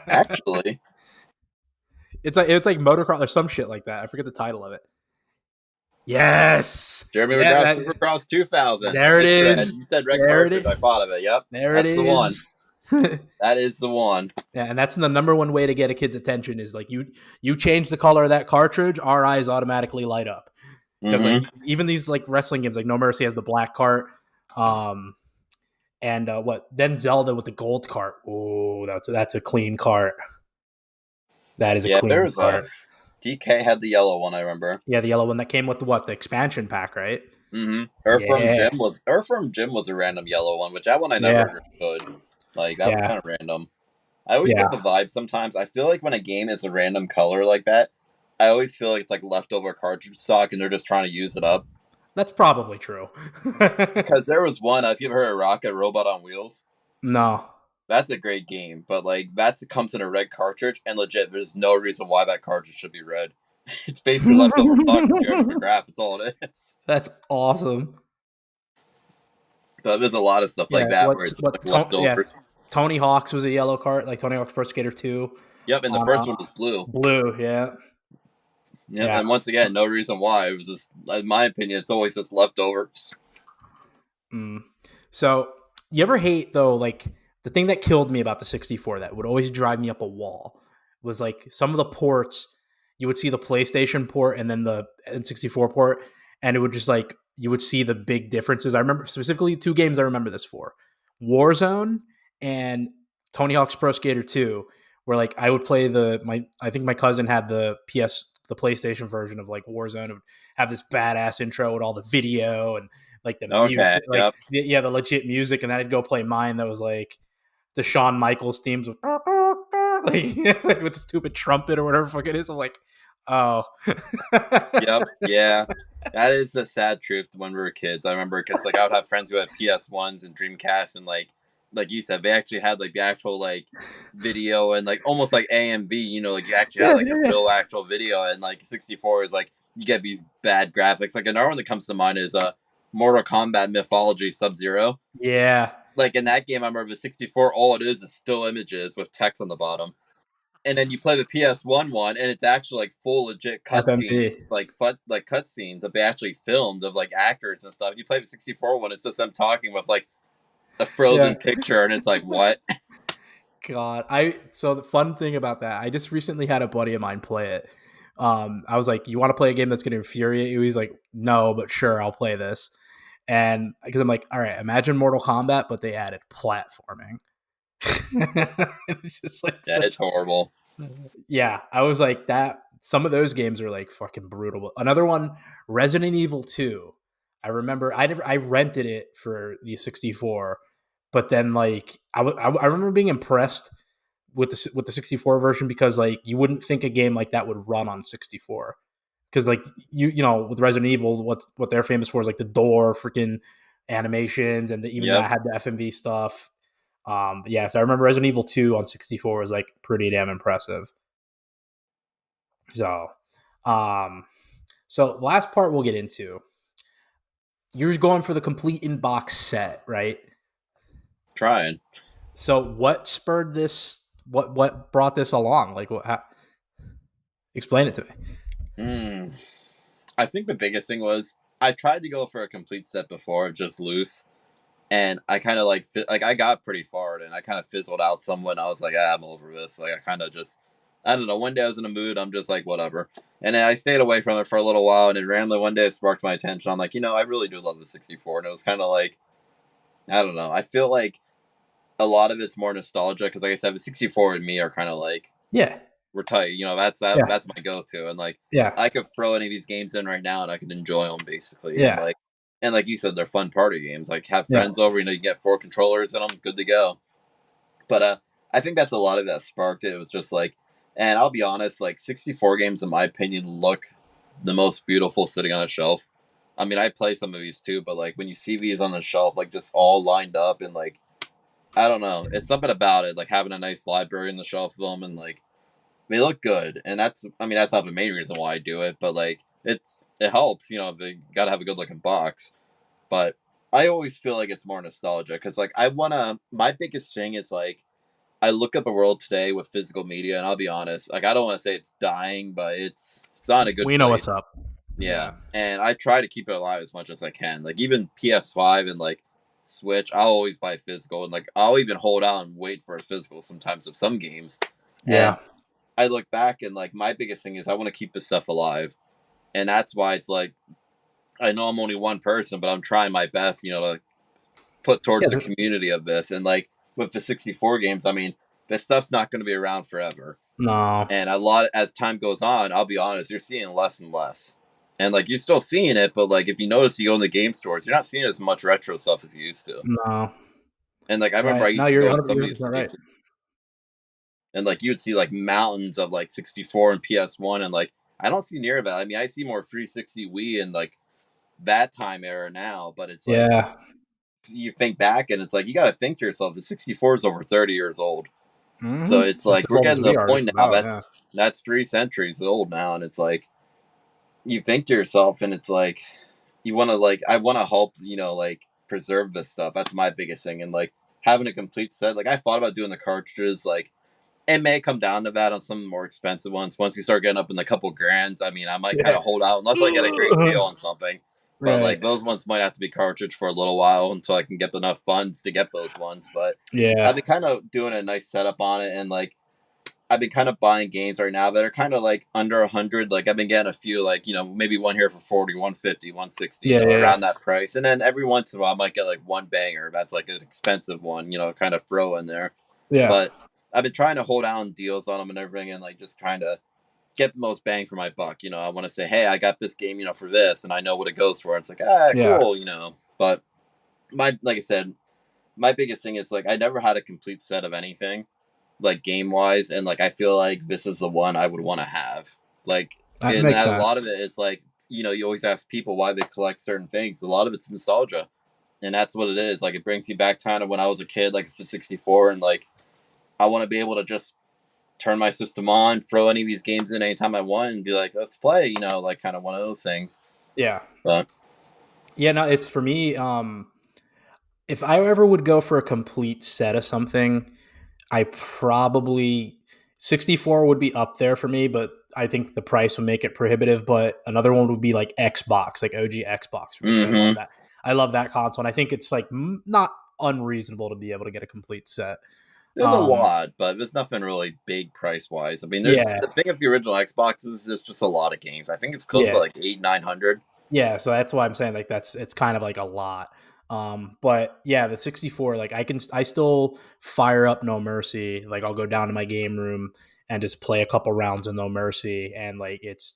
Actually, it's like motocross or some shit like that. I forget the title of it. Yes. Jeremy Yeah, McGrath Supercross 2000, there it Big Red. is. You said red There it cartridge. is. I thought of it. Yep, There it that's the one. is. Yeah, That is the one. and that's the number one way to get a kid's attention is like you change the color of that cartridge, our eyes automatically light up. Because like Mm-hmm. even these like wrestling games, like No Mercy has the black cart, um, and what then Zelda with the gold cart. Oh, that's a clean cart. That is a Yeah, there clean was a cart. DK had the yellow one. I remember. Yeah, the yellow one that came with the expansion pack, right? Mm-hmm. Yeah, Earthworm Jim was a random yellow one, which that one I never yeah, understood. Like that was yeah, kind of random. I always yeah. get the vibe sometimes. I feel like when a game is a random color like that, I always feel like it's like leftover cartridge stock and they're just trying to use it up. That's probably true. Because there was one, if you've heard of Rocket Robot on Wheels, No. that's a great game, but like that comes in a red cartridge, and legit, there's no reason why that cartridge should be red. It's basically leftover stock from Jeremy McGrath. That's all it is. That's awesome. But there's a lot of stuff Yeah, like that where it's like Yeah, leftovers. Tony Hawk's was a yellow cart, like Tony Hawk's Pro Skater 2 Yep, and the on first one was blue. blue. Yeah, Yep, yeah. and once again, no reason why. It was just, in my opinion, it's always just leftovers. Mm. So you ever hate though, like the thing that killed me about the 64 that would always drive me up a wall was like some of the ports. You would see the PlayStation port and then the N64 port, and it would just like you would see the big differences. I remember specifically two games I remember this for: Warzone and Tony Hawk's Pro Skater 2, where like I would play I think my cousin had the PlayStation version of like Warzone. It would have this badass intro with all the video and like the Okay, music, like yep, yeah, the legit music, and then I'd go play mine that was like the Shawn Michaels themes with like with the stupid trumpet or whatever the fuck it is. I'm like, oh, yep, yeah. That is the sad truth when we were kids. I remember because like I would have friends who had PS1s and Dreamcast, and like you said, they actually had like the actual like video and like almost like AMV. You know, like you actually had yeah, like a yeah, real actual video, and like 64 is like you get these bad graphics. Like another one that comes to mind is Mortal Kombat Mythology Sub Zero. yeah, Like in that game, I remember the 64. All it is still images with text on the bottom, and then you play the PS1 one, and it's actually like full legit FMV. cutscenes, like cutscenes that they actually filmed of like actors and stuff. You play the 64 one, it's just them talking with like a Yeah. frozen picture, and it's like what? God, so the fun thing about that, I just recently had a buddy of mine play it. I was like, "You want to play a game that's going to infuriate you?" He's like, "No, but sure, I'll play this." And because I'm like, "All right, imagine Mortal Kombat, but they added platforming." It's just like Yeah, such. it's horrible. Yeah, I was like that. Some of those games are like fucking brutal. Another one, Resident Evil 2. I rented it for the 64, but then like I remember being impressed with the 64 version because like you wouldn't think a game like that would run on 64 because like with Resident Evil what they're famous for is like the door freaking animations and even Yep. that had the FMV stuff. But yeah, so I remember Resident Evil 2 on 64 was like pretty damn impressive. So, um, so last part we'll get into. You're going for the complete in box set, right? Trying. So, what spurred this? What brought this along? Like, explain it to me. Hmm. I think the biggest thing was I tried to go for a complete set before, just loose, and I kind of like I got pretty far, and I kind of fizzled out somewhat. And I was like, I'm over this. Like I kind of just I don't know. One day I was in a mood. I'm just like whatever, and then I stayed away from it for a little while, and then randomly one day it sparked my attention. I'm like, I really do love the 64, and it was kind of like I don't know. I feel like a lot of it's more nostalgia because, like I said, the 64 and me are kind of like Yeah, we're tight. yeah, That's my go-to, and like yeah, I could throw any of these games in right now, and I could enjoy them basically, yeah, and like you said, they're fun party games. Like have yeah. friends over, you get 4 controllers in them, good to go. But I think that's a lot of that sparked it. It was just like, and I'll be honest, like 64 games in my opinion look the most beautiful sitting on a shelf. I mean, I play some of these too, but like when you see these on the shelf, like just all lined up and like I don't know, it's something about it, like having a nice library in the shelf of them and like they look good, and that's not the main reason why I do it, but like it helps, they got to have a good looking box. But I always feel like it's more nostalgia because like I wanna. My biggest thing is like I look at the world today with physical media, and I'll be honest, like I don't want to say it's dying, but it's not in a good We know place. what's up. Yeah, Yeah. and I try to keep it alive as much as I can. Like even PS5 and like Switch, I'll always buy physical, and like I'll even hold out and wait for a physical sometimes of some games. And Yeah. I look back and like my biggest thing is I want to keep this stuff alive, and that's why it's like I know I'm only one person, but I'm trying my best, to put towards Yeah. the community of this. And like with the 64 games, I mean, this stuff's not going to be around forever. No. And a lot as time goes on, I'll be honest, you're seeing less and less. And like you're still seeing it, but like if you notice, you go in the game stores, you're not seeing as much retro stuff as you used to. No. And like I remember I Right. No, used to you're go in 100, some you're of these 100% right. places, and like you would see like mountains of like 64 and PS1, and like I don't see near that. I mean, I see more 360 Wii and like that time era now, but it's like Yeah. you think back and it's like you got to think to yourself, the 64 is over 30 years old. So Mm-hmm. it's Just like as we're old as getting to we a are, just point now about. Yeah. that's 3 centuries old now, and it's like you think to yourself, and it's like you want to like I want to help like preserve this stuff. That's my biggest thing, and like having a complete set. Like I thought about doing the cartridges. Like it may come down to that on some more expensive ones. Once you start getting up in the couple grands, I mean, I might kind Yeah. of hold out unless I get a great deal on something. But Right. like those ones might have to be cartridge for a little while until I can get enough funds to get those ones. But I've Yeah. been kind of doing a nice setup on it, and like I've been kind of buying games right now that are kind of like under 100. Like I've been getting a few, like maybe one here for 40, 150, 160, Yeah. Yeah. around that price. And then every once in a while, I might get like one banger that's like an expensive one, kind of throw in there. Yeah. But I've been trying to hold down deals on them and everything, and like just trying to get the most bang for my buck. I want to say, hey, I got this game, for this, and I know what it goes for. It's like, Yeah. cool. But like I said, my biggest thing is like I never had a complete set of anything like game wise, and like I feel like this is the one I would want to have. Like, That and makes a lot of sense. it, it's like you always ask people why they collect certain things. A lot of it's nostalgia, and that's what it is. Like, it brings you back kind of when I was a kid, like the 64, and like I want to be able to just turn my system on, throw any of these games in anytime I want, and be like, let's play. Like kind of one of those things. Yeah. But Yeah. No, it's for me. If I ever would go for a complete set of something, I probably 64 would be up there for me, but I think the price would make it prohibitive. But another one would be like Xbox, like OG Xbox for me, because I love mm-hmm. that. I love that console, and I think it's like not unreasonable to be able to get a complete set. There's a Um, lot, but there's nothing really big price wise. I mean, there's yeah, the thing of the original Xboxes. There's just a lot of games. I think it's close to yeah. like 800, 900. Yeah, so that's why I'm saying like that's it's kind of like a lot. But yeah, the 64, like I still fire up No Mercy. Like I'll go down to my game room and just play a couple rounds of No Mercy, and like it's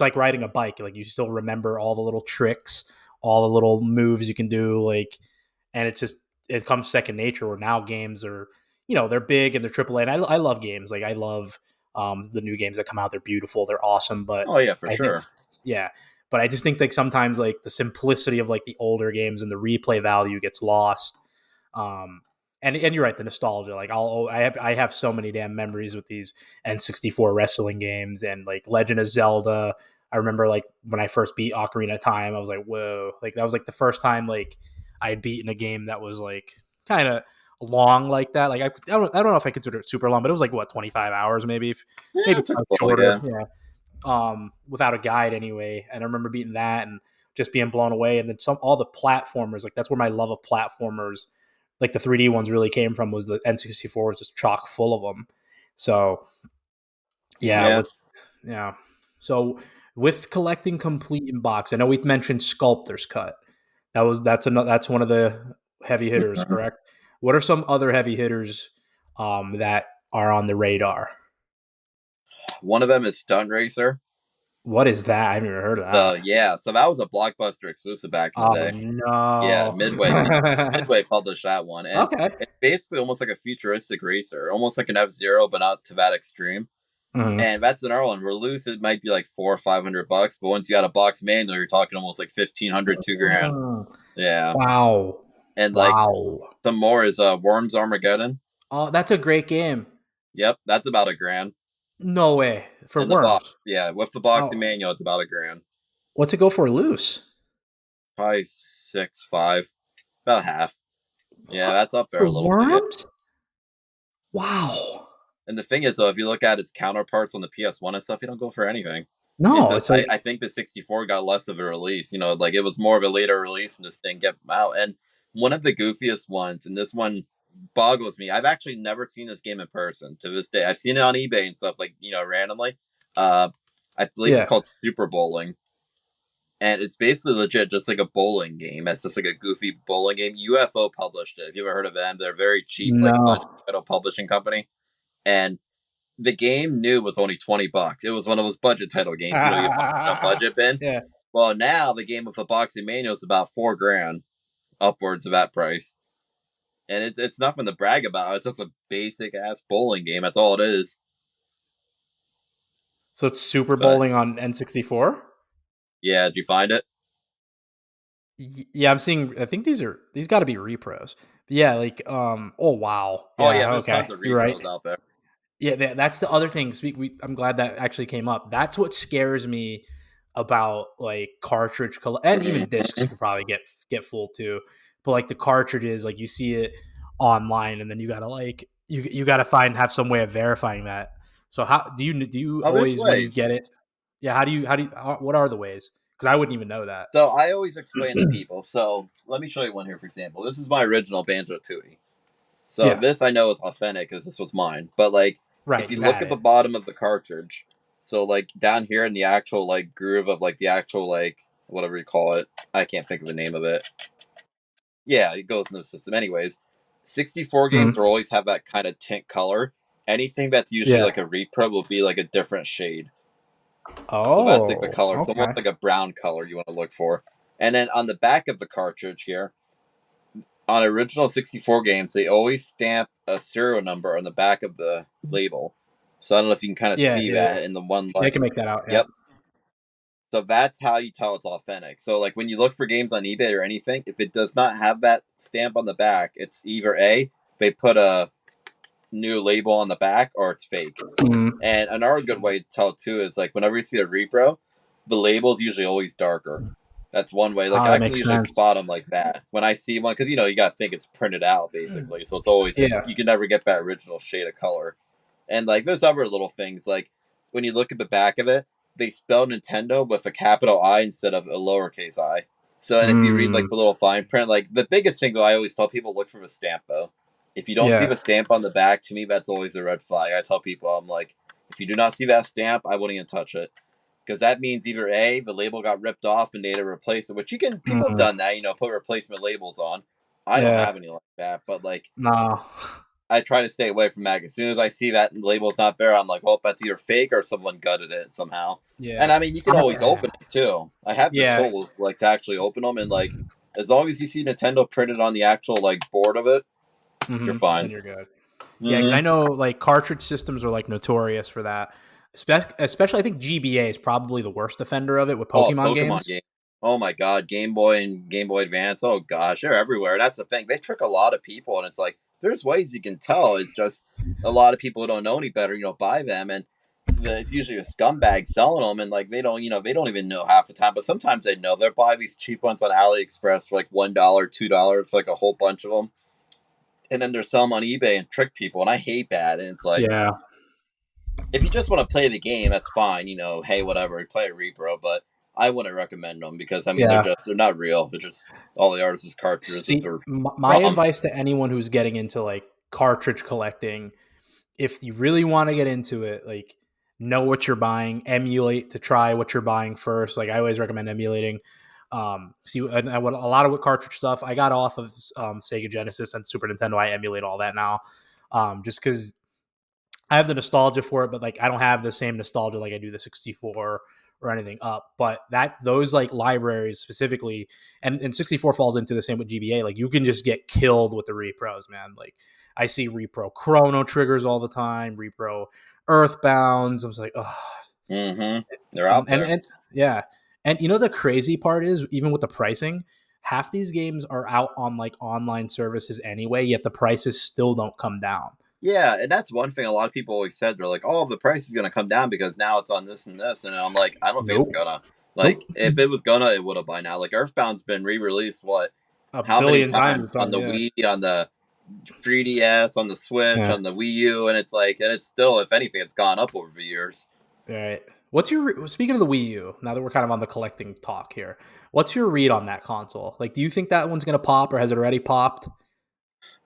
like riding a bike. Like you still remember all the little tricks, all the little moves you can do, like, and it's just it comes second nature. Where now games are, they're big and they're AAA, and I love games. Like I love the new games that come out. They're beautiful, they're awesome, but Oh yeah, for I think sure. yeah, but I just think like sometimes like the simplicity of like the older games and the replay value gets lost. Um, and you're right, the nostalgia. Like I have so many damn memories with these N64 wrestling games and like Legend of Zelda. I remember like when I first beat Ocarina of Time, I was like, whoa! Like that was like the first time like I had beaten a game that was like kind of long like that. Like I don't know if I consider it super long, but it was like what 25 hours maybe, Yeah, maybe it took a little. shorter. Yeah, Yeah, without a guide anyway. And I remember beating that and just being blown away. And then all the platformers, like that's where my love of platformers, like the 3D ones, really came from. Was the N64 was just chock full of them. So yeah, yeah. yeah. So with collecting complete in box, I know we've mentioned Sculptor's Cut. That's one of the heavy hitters, Mhm. correct? What are some other heavy hitters that are on the radar? One of them is Stunt Racer. What is that? I haven't even heard of So that. yeah, so that was a Blockbuster exclusive back in the Oh day. Yeah, no. Midway published that one, and Okay. it's basically almost like a futuristic racer, almost like an F Zero, but not to that extreme. Mhm. And that's an Ireland. Where loose, it might be like $400 or $500, but once you got a box manual, you're talking almost like 1,500, 2 grand. Mm. Yeah, Wow. and like Wow. some more is Worms Armageddon. Oh, that's a great game. Yep, that's about a grand No way. For in the box. Worms. Yeah, with the boxing Oh, manual, it's about a grand. what's it go for loose? Probably 6, 5, about half. Yeah, What? that's up there For a little bit. Yeah. Worms? Wow. And the thing is, though, if you look at its counterparts on the PS1 and stuff, you don't go for anything. It's No, just it's like, I think the 64 got less of a release. Like it was more of a later release and just didn't get out. And one of the goofiest ones, and this one boggles me. I've actually never seen this game in person to this day. I've seen it on eBay and stuff like randomly. Uh, I believe it's yeah. called Super Bowling, and it's basically legit just like a bowling game. It's just like a goofy bowling game. UFO published it. If you ever heard of them, they're very cheap, like budget No. title publishing company. And the game new was only $20. It was one of those budget title games. You find in a budget bin. Yeah. Well, now the game with the boxing manual is about 4 grand, upwards of that price, and it's nothing to brag about. It's just a basic ass bowling game. That's all it is. So it's Super But Bowling on N64? yeah, did you find it? Yeah, I'm seeing. I think these got to be repros. But yeah, like oh wow, Oh yeah, yeah, there's okay, tons of you're right. repros out there. Yeah, that's the other thing. I'm glad that actually came up. That's what scares me about like and even discs. You could probably get full too, but like the cartridges, like you see it online, and then you gotta like you gotta have some way of verifying that. So how do you Oh, there's always when you ways. get it? Yeah, what are the ways? Because I wouldn't even know that. So I always explain to people. So let me show you one here, for example. This is my original Banjo Tooie. So Yeah, this I know is authentic because this was mine. But like, if right. you You look had at the it. bottom of the cartridge, so like down here in the actual like groove of like the actual like whatever you call it, I can't think of the name of it. Yeah, it goes in the system. Anyways, 64 games will Mhm. always have that kind of tint color. Anything that's usually Yeah. like a repro will be like a different shade. So that's like the Oh, color. It's almost okay. like a brown color you want to look for. And then on the back of the cartridge here, on original 64 games, they always stamp a serial number on the back of the label. So I don't know if you can kind of Yeah, see yeah, that in the one yeah. I can line. make that out. Yeah. Yep. So that's how you tell it's authentic. So like when you look for games on eBay or anything, if it does not have that stamp on the back, it's either A, they put a new label on the back, or it's fake. Mhm. And another good way to tell too is like whenever you see a repro, the label is usually always darker. That's one way. Like Oh, I that can makes usually sense. spot them like that when I see one because you got to think it's printed out basically. So it's always Yeah. you can never get that original shade of color. And like there's other little things like when you look at the back of it, they spell Nintendo with a capital I instead of a lowercase I. So and if you read like Mm, the little fine print, like the biggest thing though, I always tell people look for the stamp though. If you don't see yeah. the stamp on the back, to me that's always a red flag. I tell people I'm like, if you do not see that stamp, I wouldn't even touch it because that means either A, the label got ripped off and they had to replace it, which people have Mm, done that, put replacement labels on. I don't yeah. have any like that, but like No. I try to stay away from that. As soon as I see that label's not there, I'm like, well, that's either fake or someone gutted it somehow. And Yeah. I mean, you can always open it too. I have the Yeah. tools like to actually open them, and like as long as you see Nintendo printed on the actual like board of it, you're Then fine. you're good. Yeah, because Mm-hmm. I know like cartridge systems are like notorious for that. Especially, I think GBA is probably the worst offender of it with Oh, Pokemon Pokemon games. game. Oh my God, Game Boy and Game Boy Advance. Oh gosh, they're everywhere. That's the thing. They trick a lot of people, and it's like there's ways you can tell. It's just a lot of people who don't know any better, buy them, and it's usually a scumbag selling them, and like they don't even know half the time. But sometimes they know. They'll buy these cheap ones on AliExpress for like $1, $2 for like a whole bunch of them, and then they're selling them on eBay and trick people. And I hate that. And it's like Yeah. if you just want to play the game, that's fine. Hey, whatever, play a repro. But I wouldn't recommend them because I mean Yeah. they're not real. They're just all the artists' cartridges that See, are my ROM. advice to anyone who's getting into like cartridge collecting, if you really want to get into it, like know what you're buying, emulate to try what you're buying first. Like I always recommend emulating. See, and what a lot of what cartridge stuff I got off of Sega Genesis and Super Nintendo. I emulate all that now, just because I have the nostalgia for it, but like I don't have the same nostalgia like I do the 64 or anything up. But those like libraries specifically, and 64 falls into the same with GBA. Like you can just get killed with the repros, man. Like I see repro chrono triggers all the time, repro Earthbounds. I was like, oh, Mm-hmm. They're out and there. and yeah, and you know the crazy part is even with the pricing, half these games are out on like online services anyway, yet the prices still don't come down. Yeah, and that's one thing a lot of people always said. They're like, "Oh, the price is gonna come down because now it's on this and this," and I'm like, I don't think it's Nope, gonna. nope, Like, if it was gonna, it would have by now. Like, Earthbound's been re-released. What? a How many billion times. times It's on done. the Yeah, Wii, on the 3DS, on the Switch, yeah. on the Wii U, and it's like, and it's still, if anything, it's gone up over the years. All right. What's your speaking of the Wii U? Now that we're kind of on the collecting talk here, what's your read on that console? Like, do you think that one's gonna pop, or has it already popped?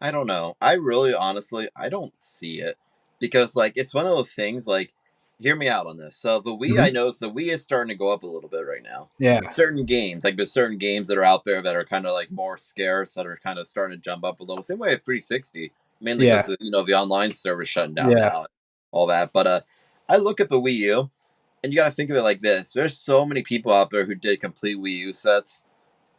I don't know. I really, honestly, I don't see it because, like, it's one of those things. Like, hear me out on this. So the Wii, I Mm-hmm. know, the Wii is starting to go up a little bit right now. Yeah, Certain games, like there's certain games that are out there that are kind of like more scarce, that are kind of starting to jump up a little. Same way with 360, mainly because yeah, the online service shutting down yeah. now, all that. But I look at the Wii U, and you got to think of it like this: there's so many people out there who did complete Wii U sets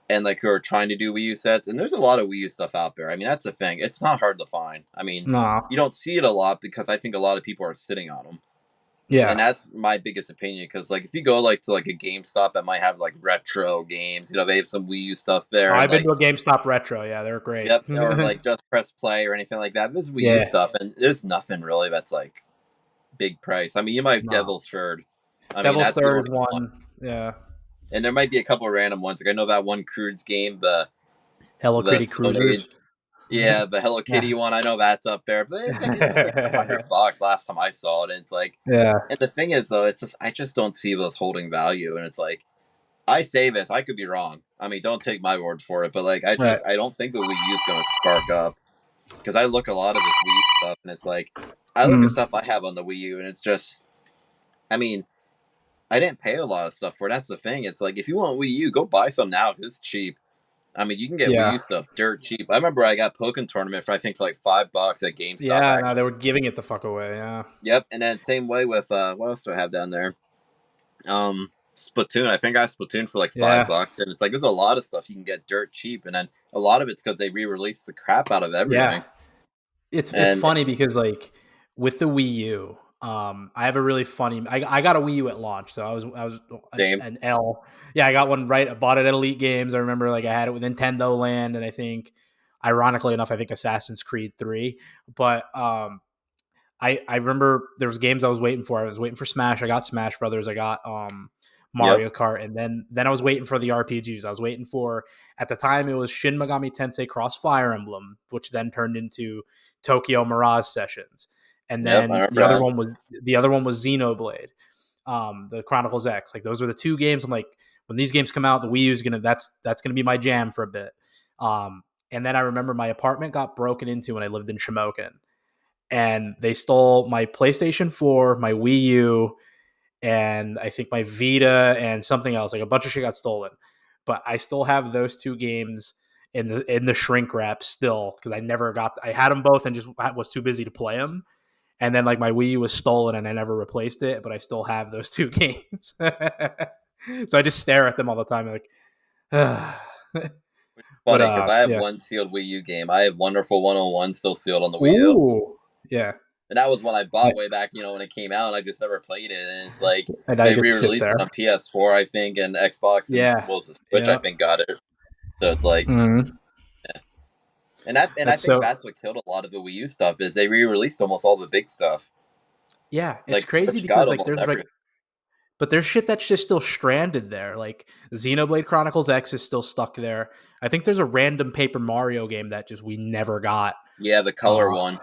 and like who are trying to do Wii U sets, and there's a lot of Wii U stuff out there. I mean, that's the thing; it's not hard to find. I mean, No, you don't see it a lot because I think a lot of people are sitting on them, and yeah. that's my biggest opinion. Because like if you go like to like a GameStop that might have like retro games, they have some Wii U stuff Oh, there, and I've been like to a GameStop retro. Yeah, they're great. yep, or like just press play or anything like that. There's Wii U Yeah, stuff, and there's nothing really that's like big price. I mean, you might have no. Devil's Third. I mean, Devil's that's the Third is only one, one. Yeah, and there might be a couple of random ones. Like I know that one Crude's game, Hello the Kitty Stone Cruisers. Age. Yeah, the Hello Kitty Yeah, one, I know that's up there, but it's like it's $100 last time I saw it. And it's like, yeah, and the thing is though, it's just I just don't see those holding value, and it's like I say this, I could be wrong. I mean, don't take my word for it, but like right. I don't think the Wii U is gonna spark up because I look a lot of this Wii U stuff, and it's like I look at Mm, stuff I have on the Wii U, and it's just, I mean, I didn't pay a lot of stuff for it. That's the thing. It's like if you want Wii U, go buy some now because it's cheap. I mean, you can get Wii yeah, U stuff dirt cheap. I remember I got Pokemon Tournament for I think for like $5 at GameStop yeah. No, they actually. were giving it the fuck away. Yeah, Yep, and then same way with what else do I have down there? Splatoon. I think I have Splatoon for like five yeah, bucks, and it's like there's a lot of stuff you can get dirt cheap, and then a lot of it's because they re-release the crap out of yeah. everything. It's And funny because like with the Wii U, I have a really funny. I got a Wii U at launch, so I was same. an L. Yeah, I got one right. I bought it at Elite Games. I remember like I had it with Nintendo Land, and I think, ironically enough, I think Assassin's Creed 3. But I remember there was games I was waiting for. I was waiting for Smash. I got Smash Brothers. I got Yep, Mario Kart, and then I was waiting for the RPGs. I was waiting for, at the time it was Shin Megami Tensei Cross Fire Emblem, which then turned into Tokyo Mirage Sessions, and yep. I then remember that. the other one was Xenoblade, the Chronicles X. Like those were the two games. I'm like, when these games come out, the Wii U is gonna that's gonna be my jam for a bit. And then I remember my apartment got broken into when I lived in Shamokin, and they stole my PlayStation 4, my Wii U, and I think my Vita and something else. Like a bunch of shit got stolen, but I still have those two games in the shrink wrap still because I never got. I had them both and just was too busy to play them. And then like my Wii U was stolen and I never replaced it, but I still have those two games. So I just stare at them all the time, like. But Funny because I have yeah. one sealed Wii U game. I have Wonderful 101 still sealed on the Wii U. Ooh, yeah. And that was one I bought way back, when it came out, and I just never played it. And it's like And I they just sit re-released there. it on PS4, I think, and Xbox, and Yeah. well, the Switch, I Yeah. think, got it. So it's like, Mhm. and I That's think so. that's what killed a lot of the Wii U stuff is they re-released almost all the big stuff. Yeah, it's Like crazy Switch got because like almost there's like, everything. but there's shit that's just still stranded there. Like Xenoblade Chronicles X is still stuck there. I think there's a random Paper Mario game that just we never got. Yeah, the color Uh, one.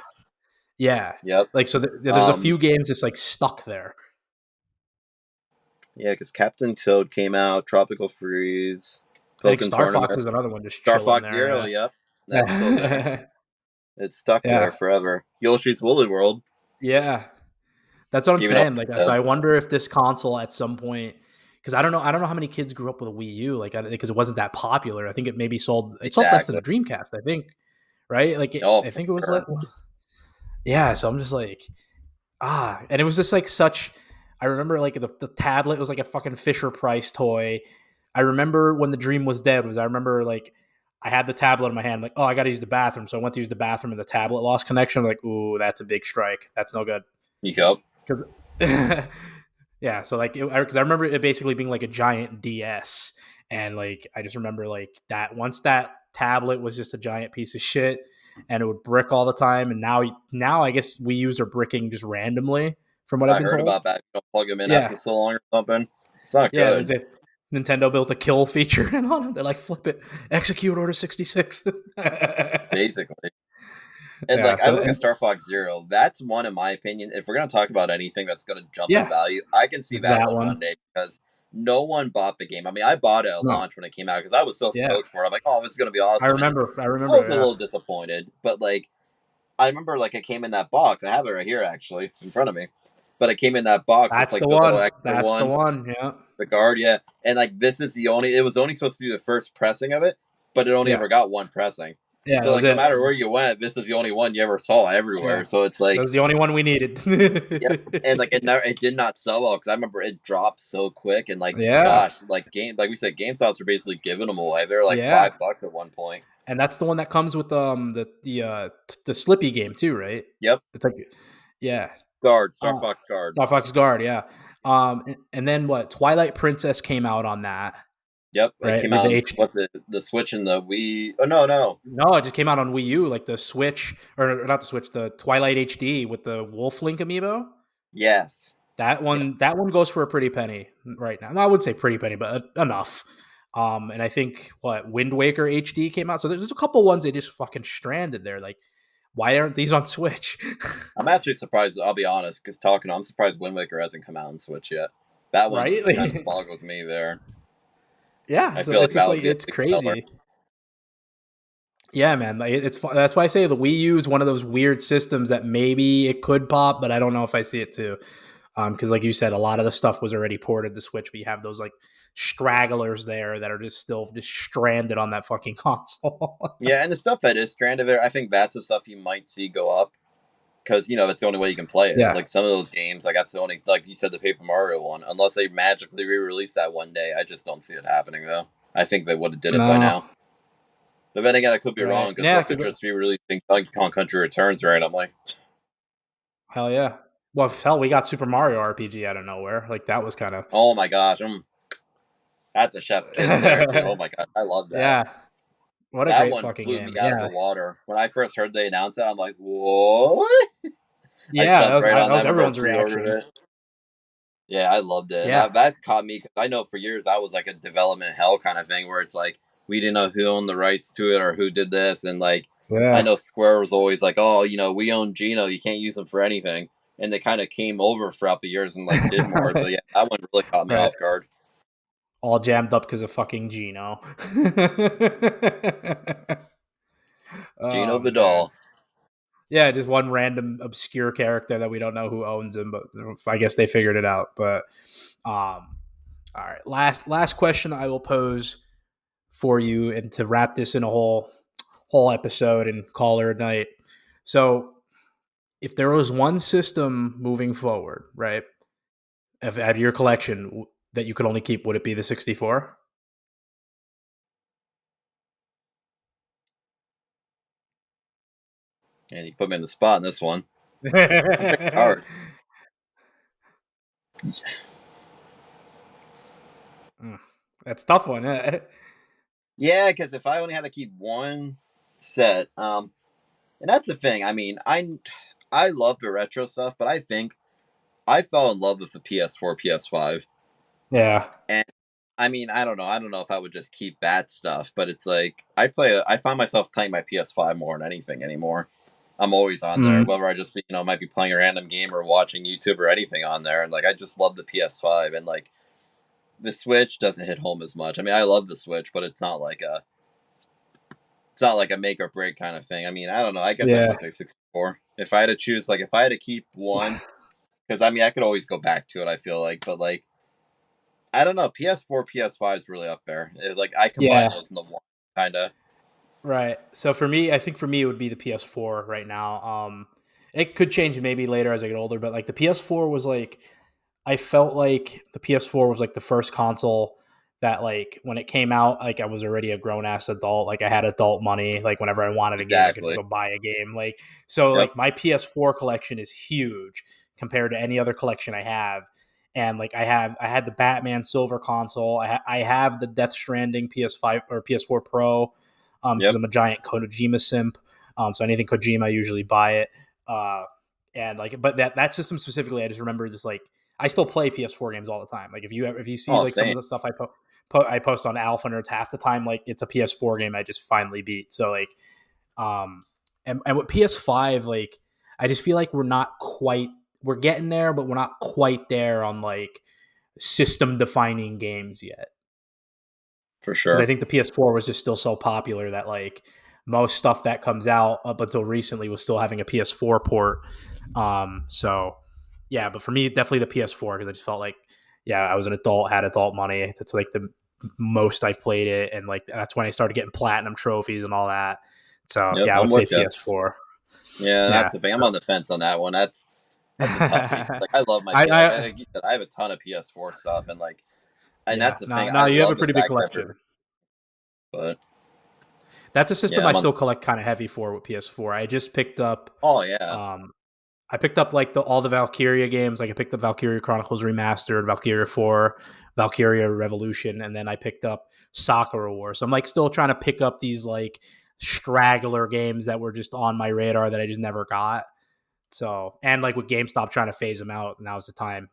yeah, Yep. like so there's a few games that's like stuck there. Yeah, because Captain Toad came out, Tropical Freeze, I think Pokken Star Fox Tournament, is another one just Star chilling Fox there. Zero. Yeah. Yep, that's still there. It's stuck there Yeah, forever. Yoshi's Woolly World, yeah. That's what I'm even though saying. Like, so I wonder if this console at some point, because I don't know how many kids grew up with a Wii U, like, because it wasn't that popular. I think it sold less than exactly. the Dreamcast. I think, right? Oh, I for think it was like, sure. yeah. So I'm just like, and it was just like such. I remember like the tablet was like a fucking Fisher Price toy. I remember when the dream was dead. I remember like I had the tablet in my hand, like, oh, I got to use the bathroom. So I went to use the bathroom, and the tablet lost connection. I'm like, ooh, that's a big strike. That's no good. Yup. because yeah, so like because I remember it basically being like a giant DS, and like I just remember like that once that tablet was just a giant piece of shit, and it would brick all the time, and now I guess we use are bricking just randomly from what I've I been heard told. about that. You don't plug them in Yeah, after so long or something. It's not yeah, there's good, a Nintendo built a kill feature and on them. They're like, flip it, execute Order 66. basically. And Yeah, like I so look at Star Fox Zero, that's one in my opinion. If we're gonna talk about anything that's gonna jump in yeah, value, I can see that that one one. day because no one bought the game. I mean, I bought it at No, launch when it came out because I was so yeah, stoked for it. I'm like, oh, this is gonna be I awesome, and remember. I I remember. was a Yeah, little disappointed. But like, I remember like it came in that box. I have it right here actually in front of me. But it came in that box with that's the like the little one. extra That's the one, one. Yeah, the guard, yeah. And like this is the only. It was only supposed to be the first pressing of it, but it only yeah, ever got one pressing. yeah. That So was like no it. matter where you went, this is the only one you ever saw Yeah, everywhere. So it's that like was the only one we needed. yep. And like it did not sell well because I remember it dropped so quick and like Yeah, gosh, like we said, GameStops were basically giving them away. They're like yeah, $5 at one point. and that's the one that comes with the Slippy game too, right? Yep, It's like, yeah, Guard, Star uh, Fox Guard. Star Fox Guard, yeah. And then what? Twilight Princess came out on that, Yep, it right? came With out the on H. what's it, the Switch and the Wii. Oh no, no, No, it just came out on Wii U, like the Switch, or not the Switch, the Twilight HD with the Wolf Link amiibo. yes, yep. That one goes for a pretty penny right now. No, I wouldn't say pretty penny, but enough. And I think what Wind Waker HD came out, so there's a couple ones they just fucking stranded there. Like, why aren't these on Switch? I'm actually surprised. I'll be honest, because I'm surprised Wind Waker hasn't come out on Switch yet. That one Right? just kind of boggles me there. Yeah, I so feel like it's just that would like be a it's big seller. crazy. Yeah, man, like, it's that's why I say the Wii U is one of those weird systems that maybe it could pop, but I don't know if I see it too. Because like you said, a lot of the stuff was already ported to Switch, but you have those like stragglers there that are just still just stranded on that fucking console. Yeah, and the stuff that is stranded there, I think that's the stuff you might see go up because that's the only way you can play it. Yeah, Like some of those games, like that's the only, like you said, the Paper Mario one. Unless they magically re-release that one day, I just don't see it happening though. I think they would have did it by no, now. But then again, I could be right? wrong because Yeah, what if they're just re-releasing Donkey Kong Country Returns randomly? hell yeah. Well, hell, we got Super Mario RPG out of nowhere. Like that was kind of Oh my gosh, that's a chef's kiss there too. Oh my god, I love that. yeah. What a That great one fucking blew me game. out of the Yeah, water when I first heard they announce it. I'm like, what? I yeah. jumped right That on that. I was remember I everyone's pre-ordered reaction. it. Yeah, I loved it. And Yeah, that caught me. 'Cause I know for years I was like a development hell kind of thing where it's like we didn't know who owned the rights to it or who did this. And like, I yeah. know Square was always like, oh, we own Geno. You can't use him for anything. And they kind of came over throughout the years and like did more. But yeah, that one really caught me Right. off guard. All jammed up because of fucking Gino. Geno Oh man. Vidal. Yeah, just one random obscure character that we don't know who owns him, but I guess they figured it out. But all right, last question I will pose for you, and to wrap this in a whole episode and call her a night. So, if there was one system moving forward, right, of your collection that you could only keep, would it be the 64? And you put me in the spot in this one. I'm picking hard. That's a tough one. Yeah, because if I only had to keep one set, and that's the thing. I mean, I love the retro stuff, but I think I fell in love with the PS4, PS5, Yeah. and I mean, I don't know. I don't know if I would just keep that stuff, but it's like I find myself playing my PS5 more than anything anymore. I'm always on there, Mm, whether I just might be playing a random game or watching YouTube or anything on there, and like I just love the PS5, and like the Switch doesn't hit home as much. I mean, I love the Switch, but it's not like a make or break kind of thing. I mean, I don't know. I guess I yeah. would say 64. If I had to choose, like, if I had to keep one, because I mean, I could always go back to it. I feel like, but like, I don't know. PS4, PS5 is really up there. Like, I combine Yeah. those in the one kind of. Right. So for me, I think for me it would be the PS4 right now. It could change maybe later as I get older, but like the PS4 was like I felt like the PS4 was like the first console that like when it came out, like I was already a grown ass adult. Like I had adult money. Like whenever I wanted a game, I could just Exactly. go buy a game. Like so, Yep. like my PS4 collection is huge compared to any other collection I have. And like I had the Batman Silver console. I have the Death Stranding PS5 or PS4 Pro because Yep. I'm a giant Kojima simp. So anything Kojima, I usually buy it. Uh, and like, but that system specifically, I just remember just like I still play PS4 games all the time. Like if you see Oh, like some of same the stuff I post on Alpha Nerds, half the time like it's a PS4 game I just finally beat. So like, um, and with PS5, like I just feel like we're getting there, but we're not quite there on like system defining games yet. for Because I sure. think the PS4 was just still so popular that like most stuff that comes out up until recently was still having a PS4 port. So yeah, but for me, definitely the PS4 because I just felt like yeah, I was an adult, had adult money. That's like the most I've played it, and like that's when I started getting platinum trophies and all that. So Yep, yeah, I I'm would say with you. PS4. Yeah, Yeah. that's the thing. I'm on the fence on that one. That's a toughie. I, Like I love my I like you said, I have a ton of PS4 stuff, and like, and yeah, that's the thing. no, I you have a love the pretty big fact that we're, collection. but That's a system yeah, I I'm on. still collect kind of heavy for with PS4. I just picked up Oh yeah, um I picked up like all the Valkyria games. Like I picked up Valkyria Chronicles Remastered, Valkyria 4, Valkyria Revolution, and then I picked up Sakura War. So I'm like still trying to pick up these like straggler games that were just on my radar that I just never got. So and like with GameStop trying to phase them out, now's the time.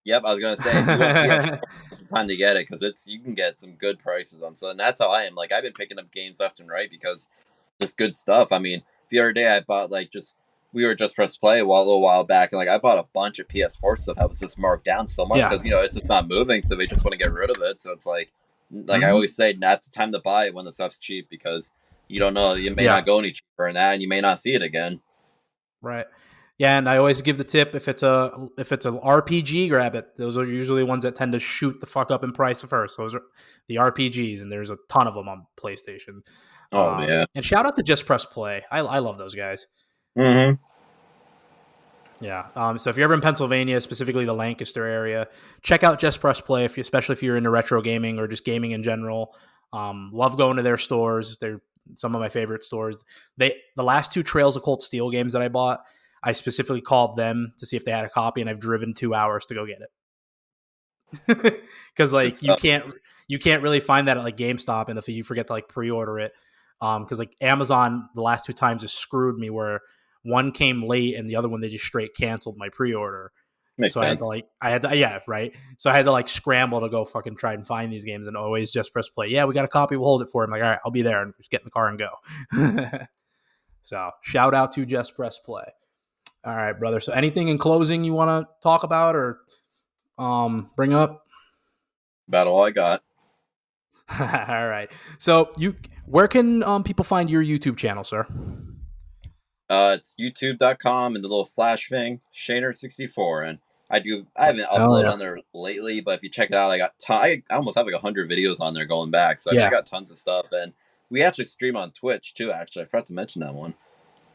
yep. I was gonna say if you have PS4, it's the time to get it because it's you can get some good prices on. So and that's how I am. Like I've been picking up games left and right because just good stuff. I mean, the other day I bought like just we were just press play a little while back, and like I bought a bunch of PS4 stuff that was just marked down so much Yeah. because it's just not moving, so they just want to get rid of it. So it's like I Hmm. always say, that's the time to buy it when the stuff's cheap because you don't know you may Yeah. not go any cheaper in that, and you may not see it again. Right. Yeah, and I always give the tip if it's an RPG, grab it. Those are usually the ones that tend to shoot the fuck up in price first. Those are the RPGs, and there's a ton of them on PlayStation. Oh yeah. And shout out to Just Press Play. I love those guys. Mm-hmm. Yeah. So if you're ever in Pennsylvania, specifically the Lancaster area, check out Just Press Play, especially if you're into retro gaming or just gaming in general. Love going to their stores. They're some of my favorite stores. The last two Trails of Cold Steel games that I bought, I specifically called them to see if they had a copy, and I've driven 2 hours to go get it. Because Good like stuff. you can't really find that at like GameStop, and if you forget to like pre-order it, because like Amazon the last two times has screwed me where one came late and the other one they just straight canceled my pre-order. Makes So sense. I had to yeah right. So I had to like scramble to go fucking try and find these games, and always Just Press Play. Yeah, we got a copy. We'll hold it for him. Like all right, I'll be there and just get in the car and go. So shout out to Just Press Play. All right, brother. So anything in closing you want to talk about or bring up? About all I got. All right. So where can people find your YouTube channel, sir? It's youtube.com and the little slash thing, Shaner64. And I haven't Oh uploaded yeah, on there lately, but if you check it out, I almost have like 100 videos on there going back. So I mean, I yeah. got tons of stuff. And we actually stream on Twitch too, actually. I forgot to mention that one.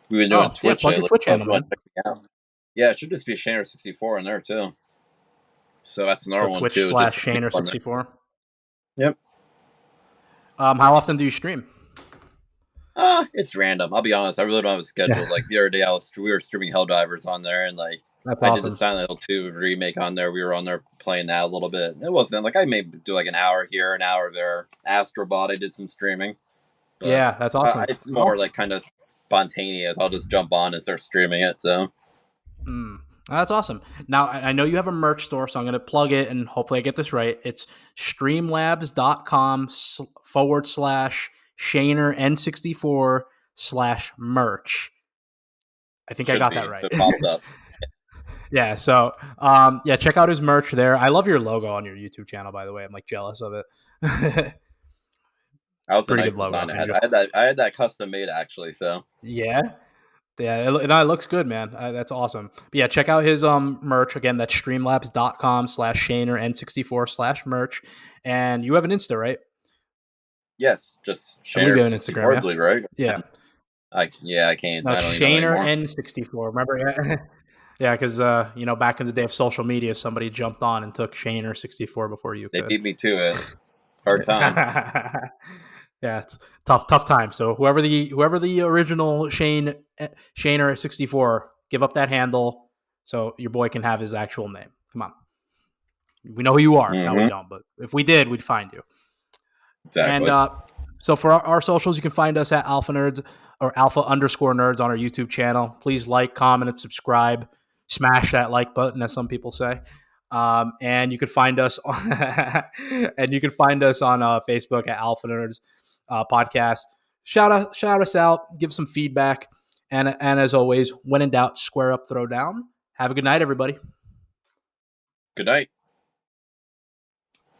We've been doing Oh yeah. Twitch Plug your lately. Twitch So if channel, you want man. to check me out. Yeah, it should just be Shaner64 in there too. So that's So another one Twitch too. slash Just Shaner 64. Yep. How often do you stream? It's random. I'll be honest. I really don't have a Yeah, schedule. Like the other day, we were streaming Helldivers on there, and like that's I did the awesome. Silent Hill 2 remake on there. We were on there playing that a little bit. It wasn't like I may do like an hour here, an hour there. Astrobot, I did some streaming, but Yeah, that's awesome. it's more Awesome. like kind of spontaneous. I'll just jump on and start streaming it. So Mm. That's awesome. Now, I know you have a merch store, so I'm going to plug it and hopefully I get this right. It's streamlabs.com forward slash Shaner N64 slash merch. I think I should got that be if right. it pops up. Yeah. So, yeah, check out his merch there. I love your logo on your YouTube channel, by the way. I'm like jealous of it. That It's a was a pretty nice good design logo. I had. I had that custom made actually. So Yeah. Yeah, it looks good, man. That's awesome. But yeah, check out his merch. Again, that's streamlabs.com slash Shaner N64 slash merch. And you have an Insta, right? yes, just I believe Shaner you have an Instagram, 64, I yeah? believe, right? Yeah. I can't. No, I it's don't even know Shaner anymore. N64. Remember? Yeah, yeah, because back in the day of social media, somebody jumped on and took Shaner 64 before you They could. beat me to it. Hard times. Yeah, it's tough time. So whoever the original Shaner64, give up that handle so your boy can have his actual name. Come on. We know who you are. No, we Mm-hmm. don't, but if we did, we'd find you. And Exactly. so for our socials, you can find us at Alpha Nerds or Alpha_Nerds on our YouTube channel. Please like, comment, and subscribe. Smash that like button, as some people say. And you can find us on, and you can find us on Facebook at Alpha Nerds Podcast. Shout us out. Give some feedback. And as always, when in doubt, square up, throw down. Have a good night, everybody. Good night.